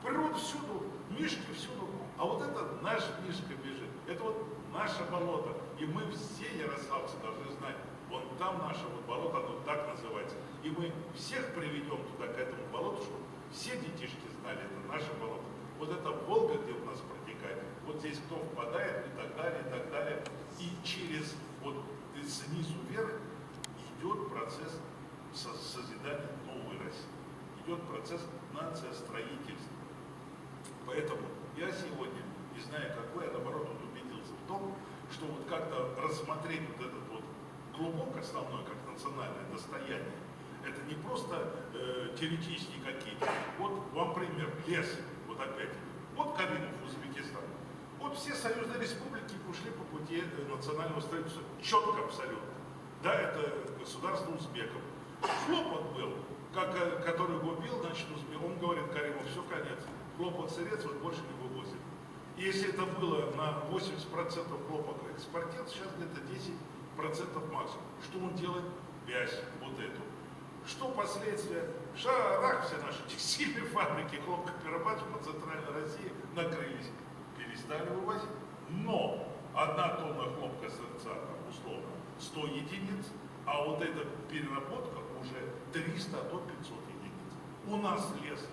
Природа всюду, мишки всюду, а вот это наш мишка бежит, это вот наше болото. И мы все ярославцы должны знать, вон там наше вот болото, оно так называется. И мы всех приведем туда, к этому болоту, чтобы все детишки знали, это наше болото. Вот это Волга, где у нас протекает, вот здесь кто впадает и так далее, и так далее. И через вот снизу вверх идет процесс созидания новой России. Идет процесс нациостроительства. Поэтому я сегодня, не знаю какой, я наоборот убедился в том, что вот как-то рассмотреть вот этот вот клубок основной, как национальное достояние, это не просто теоретические какие-то. Вот вам пример, лес, вот опять. Вот Каримов, Узбекистан. Вот все союзные республики ушли по пути национального строительства четко абсолютно. Да, это государство узбеков. Хлопок был, который губил, значит, он говорит, Каримов, все, конец. Хлопок сырец вот больше не вывозит. И если это было на 80% хлопок экспортировать, сейчас где-то 10% максимум. Что он делает? Вязь, вот эту. Что последствия? В шарах все наши текстильные фабрики хлопкоперерабатывают по центральной России накрылись, перестали вывозить. Но 1 тонна хлопка сырца, там, условно, 100 единиц, а вот эта переработка уже 300 до 500 единиц. У нас лес.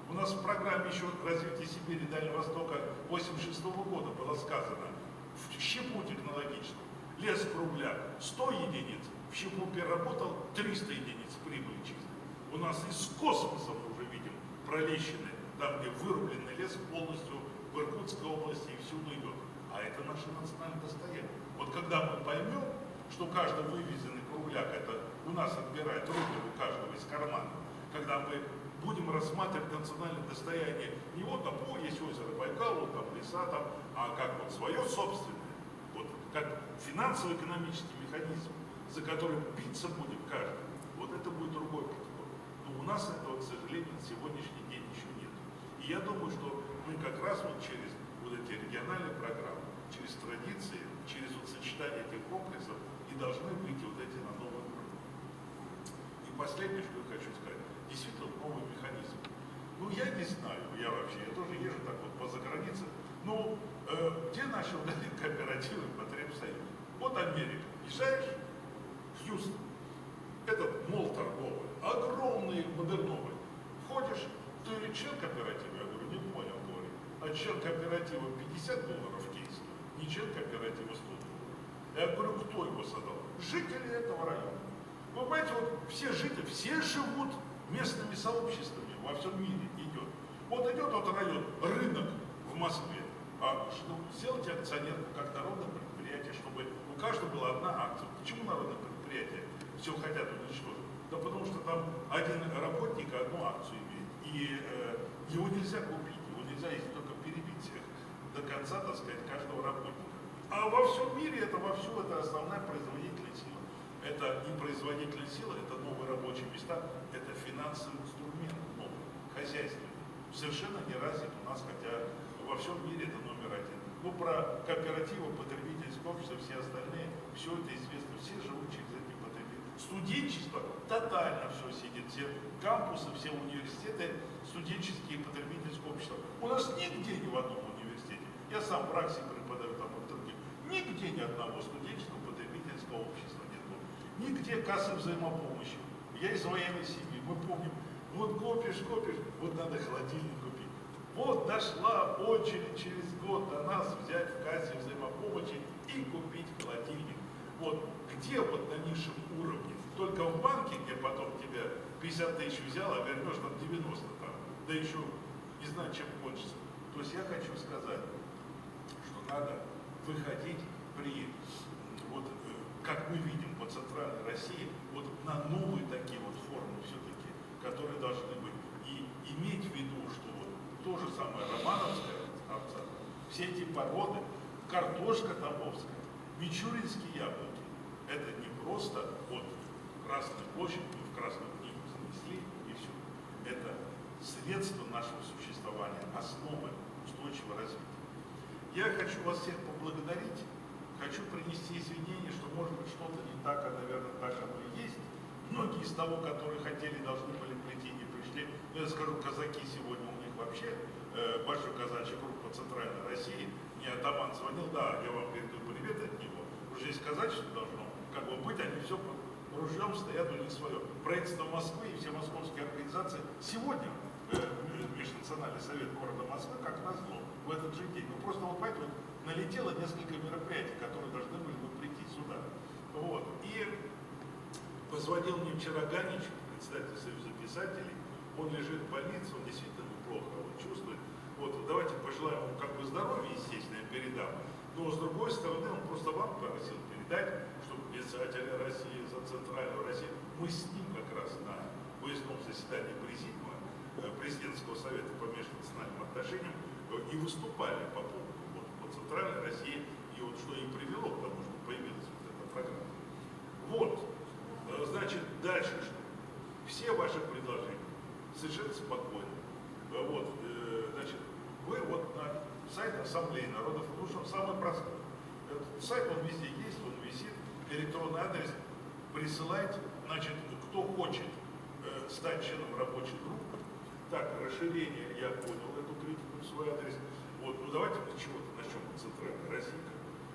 У нас в программе еще развития Сибири и Дальнего Востока 1986 года было сказано, в щепу технологическую, лес кругляк 100 единиц, в щепу переработал 300 единиц прибыли чистой. У нас из космоса мы уже видим пролещенный, там где вырубленный лес полностью в Иркутской области и всюду идет. А это наше национальное достояние. Вот когда мы поймем, что каждый вывезенный кругляк, это у нас отбирает рубль у каждого из кармана, когда мы будем рассматривать национальное достояние не вот там, о, есть озеро Байкал, вот там леса, там, а как вот свое собственное, вот как финансово-экономический механизм, за который биться будет каждый, вот это будет другой подход. Но у нас этого, к сожалению, на сегодняшний день еще нет. И я думаю, что мы как раз вот через вот эти региональные программы, через традиции, через вот сочетание этих комплексов и должны выйти вот эти на новый уровень. И последнее, что я хочу сказать, действительно новый механизм. Ну, я не знаю, я тоже езжу так вот по загранице. Ну, где наши вот эти кооперативы, потребсоюзы? Вот Америка. Езжаешь в Хьюстон, этот мол торговый, огромный, модерновый. Входишь, ты член кооператива? Я говорю, не понял, говорит. А член кооператива $50 кейс, не член кооператива $100. Я говорю, кто его создал? Жители этого района. Вы понимаете, вот все жители, все живут местными сообществами, во всем мире идет. Вот идет вот район, рынок в Москве. А что, сделайте акционерку как народное предприятие, чтобы у каждого была одна акция. Почему народное предприятие все хотят уничтожить? Да потому что там один работник одну акцию имеет. И его нельзя купить, его нельзя, если только перебить всех до конца, так сказать, каждого работника. А во всем мире это вовсю это основная производительная сила. Это и производительная сила, это новые рабочие места, это финансовый инструмент новый, хозяйственный. Совершенно не развит у нас, хотя во всем мире это номер один. Ну, про кооперативы, потребительское общество, все остальные, все это известно, все живут через эти потребители. Студенчество тотально все сидит, все кампусы, все университеты, студенческие и потребительское общество. У нас нигде ни в одном университете, я сам в РАКСе преподаю там и в других, нигде ни одного студенческого потребительского общества нет. Нигде кассы взаимопомощи. Я из военной семьи, мы помним, вот копишь, вот надо холодильник купить. Вот дошла очередь через год до нас взять в кассе взаимопомощи и купить холодильник. Вот где вот на низшем уровне? Только в банке, где потом тебя 50 тысяч взял, а вернешь там 90 там, да еще не знаю, чем кончится. То есть я хочу сказать, что надо выходить при вот как мы видим по центральной России, вот на новые такие вот формы все-таки, которые должны быть. И иметь в виду, что вот то же самое романовская овца, все эти породы, картошка тамбовская, мичуринские яблоки, это не просто вот Красная площадь, мы в Красную книгу занесли и все. Это средство нашего существования, основы устойчивого развития. Я хочу вас всех поблагодарить. Хочу принести извинения, что, может быть, что-то не так, а, наверное, так оно и есть. Многие из того, которые хотели, должны были прийти, не пришли. Ну, я скажу, казаки сегодня у них вообще большой казачий круг по центральной России. Мне атаман звонил, да, я вам передаю привет от него. Уже здесь казачество должно как бы быть, они все под ружьем стоят у них свое. Правительство Москвы и все московские организации сегодня, Межнациональный совет города Москвы, как назло, в этот же день. Ну просто вот поэтому налетело несколько мероприятий, которые должны были бы прийти сюда. Вот. И позвонил мне вчера Ганич, председатель Союза писателей, он лежит в больнице, он действительно плохо он чувствует. Вот, давайте пожелаем ему как бы здоровья, естественно, я передам. Но с другой стороны, он просто вам просил передать, чтобы писатели России за Центральную Россию, мы с ним как раз на выездном заседании президиума, президентского совета по межнациональным отношениям и выступали по поводу по Центральной России, и вот что и привело к тому, что появилась вот эта программа. Вот, значит, дальше что? Все ваши предложения совершенно спокойно. Вот, значит, вы вот на сайте Ассамблеи народов, потому что он самый простой. Этот сайт, он везде есть, он висит, электронный адрес, присылайте, значит, кто хочет стать членом рабочей группы. Так, расширение, я понял эту критику в свой адрес. Вот, ну давайте мы чего-то начнем от Центральной России.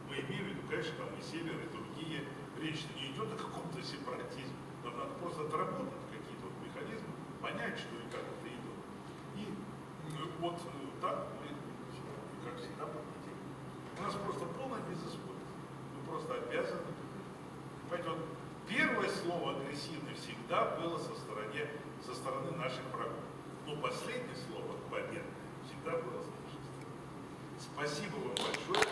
Мы имеем в виду, конечно, там и север, и другие. Речь не идет о каком-то сепаратизме. Нам надо просто отработать какие-то вот механизмы, понять, что и как это идет. И вот так мы, как всегда, победим. У нас просто полная безысходность. Мы просто обязаны. Понимаете, вот первое слово агрессивное всегда было со стороны наших врагов. Но последнее слово победное всегда было с нашей стороны. Спасибо вам большое.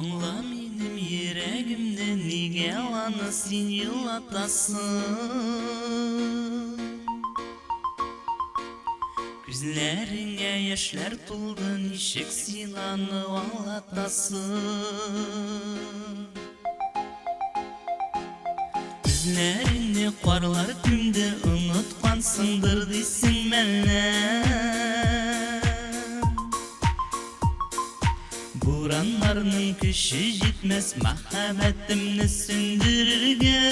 Аңла минем йөрәгемне, нигә аны син елатасың? Күзләреңә яшьләр тулды, ничек син аны аңлатасың? Күзләреңне карлар күмде, оныткансыңдыр дисең мәллә? Буранларның көче җитмәс, мәхәббәтемне сүндерергә.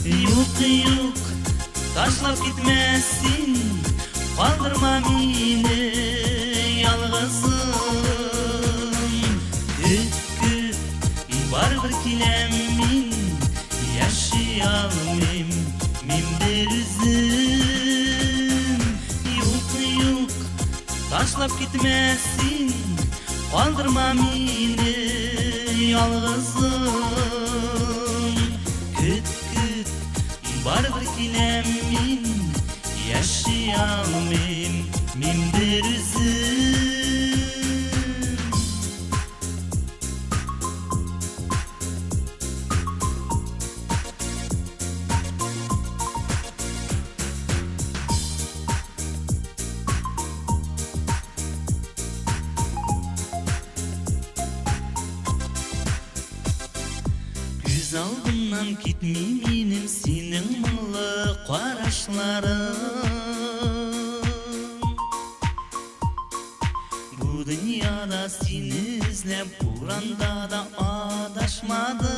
Юк, юк, ташлап китмәсен, калдырма мине ялгызым. Көт, барыбер киләм мин, яши алмыйм мин бер үзем. Юк, юк, ташлап китмәсен, калдырма мине ялгызым. Көт, барыбер киләм мин, яши алмыйм мин бер үзем. Күз алдымнан китми минем синең моңлы карашларың. Бу дөньяда сине эзләп буранда да адашмадым.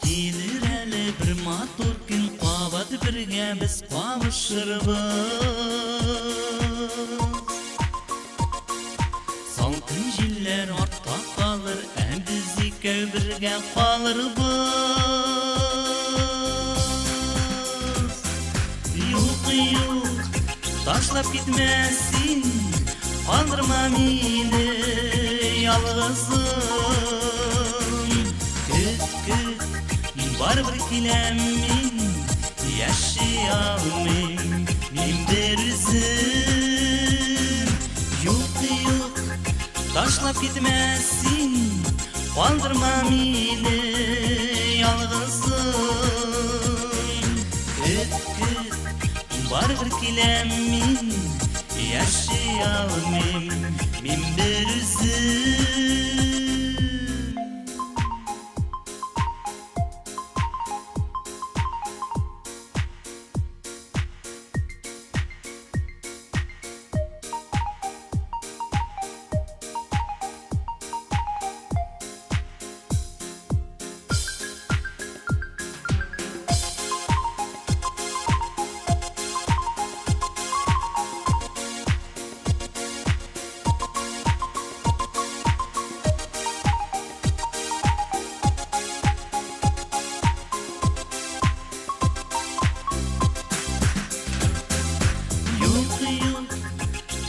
Килер әле бер матур көн, кабат бергә без кавышырбыз. Салкын җилләр артта калыр, без икәү бергә калырбыз. Юк, юк, ташлап китмәсен, калдырма мине ялгызым. Көт, барыбер киләм мин, яши алмыйм мин бер үзем. Юк, юк, ташлап китмәсен, калдырма мине ялгызым. Көт, барыбер киләм мин, yaşayalım min bir üzüm.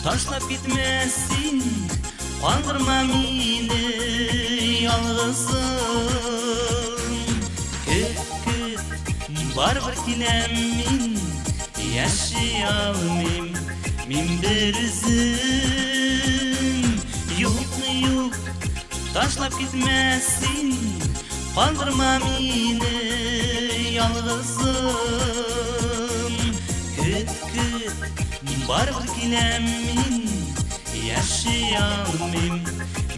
Taşlap gitmesin, kandırma beni yalnızım. Küt barbar kilemin, yaşayalım min bir üzüm. Yok, taşlap gitmesin, kandırma beni yalnızım. Küt barbar kilemin, yaşayalım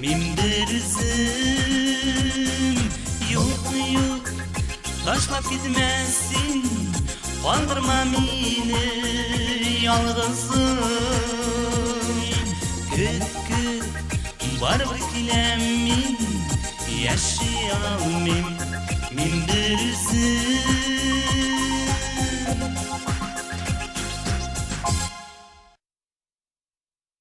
min bir üzüm. Yok, taşlap gitmesin, kandırma beni yalnızım. Küt barbar kilemin, yaşayalım min bir üzüm.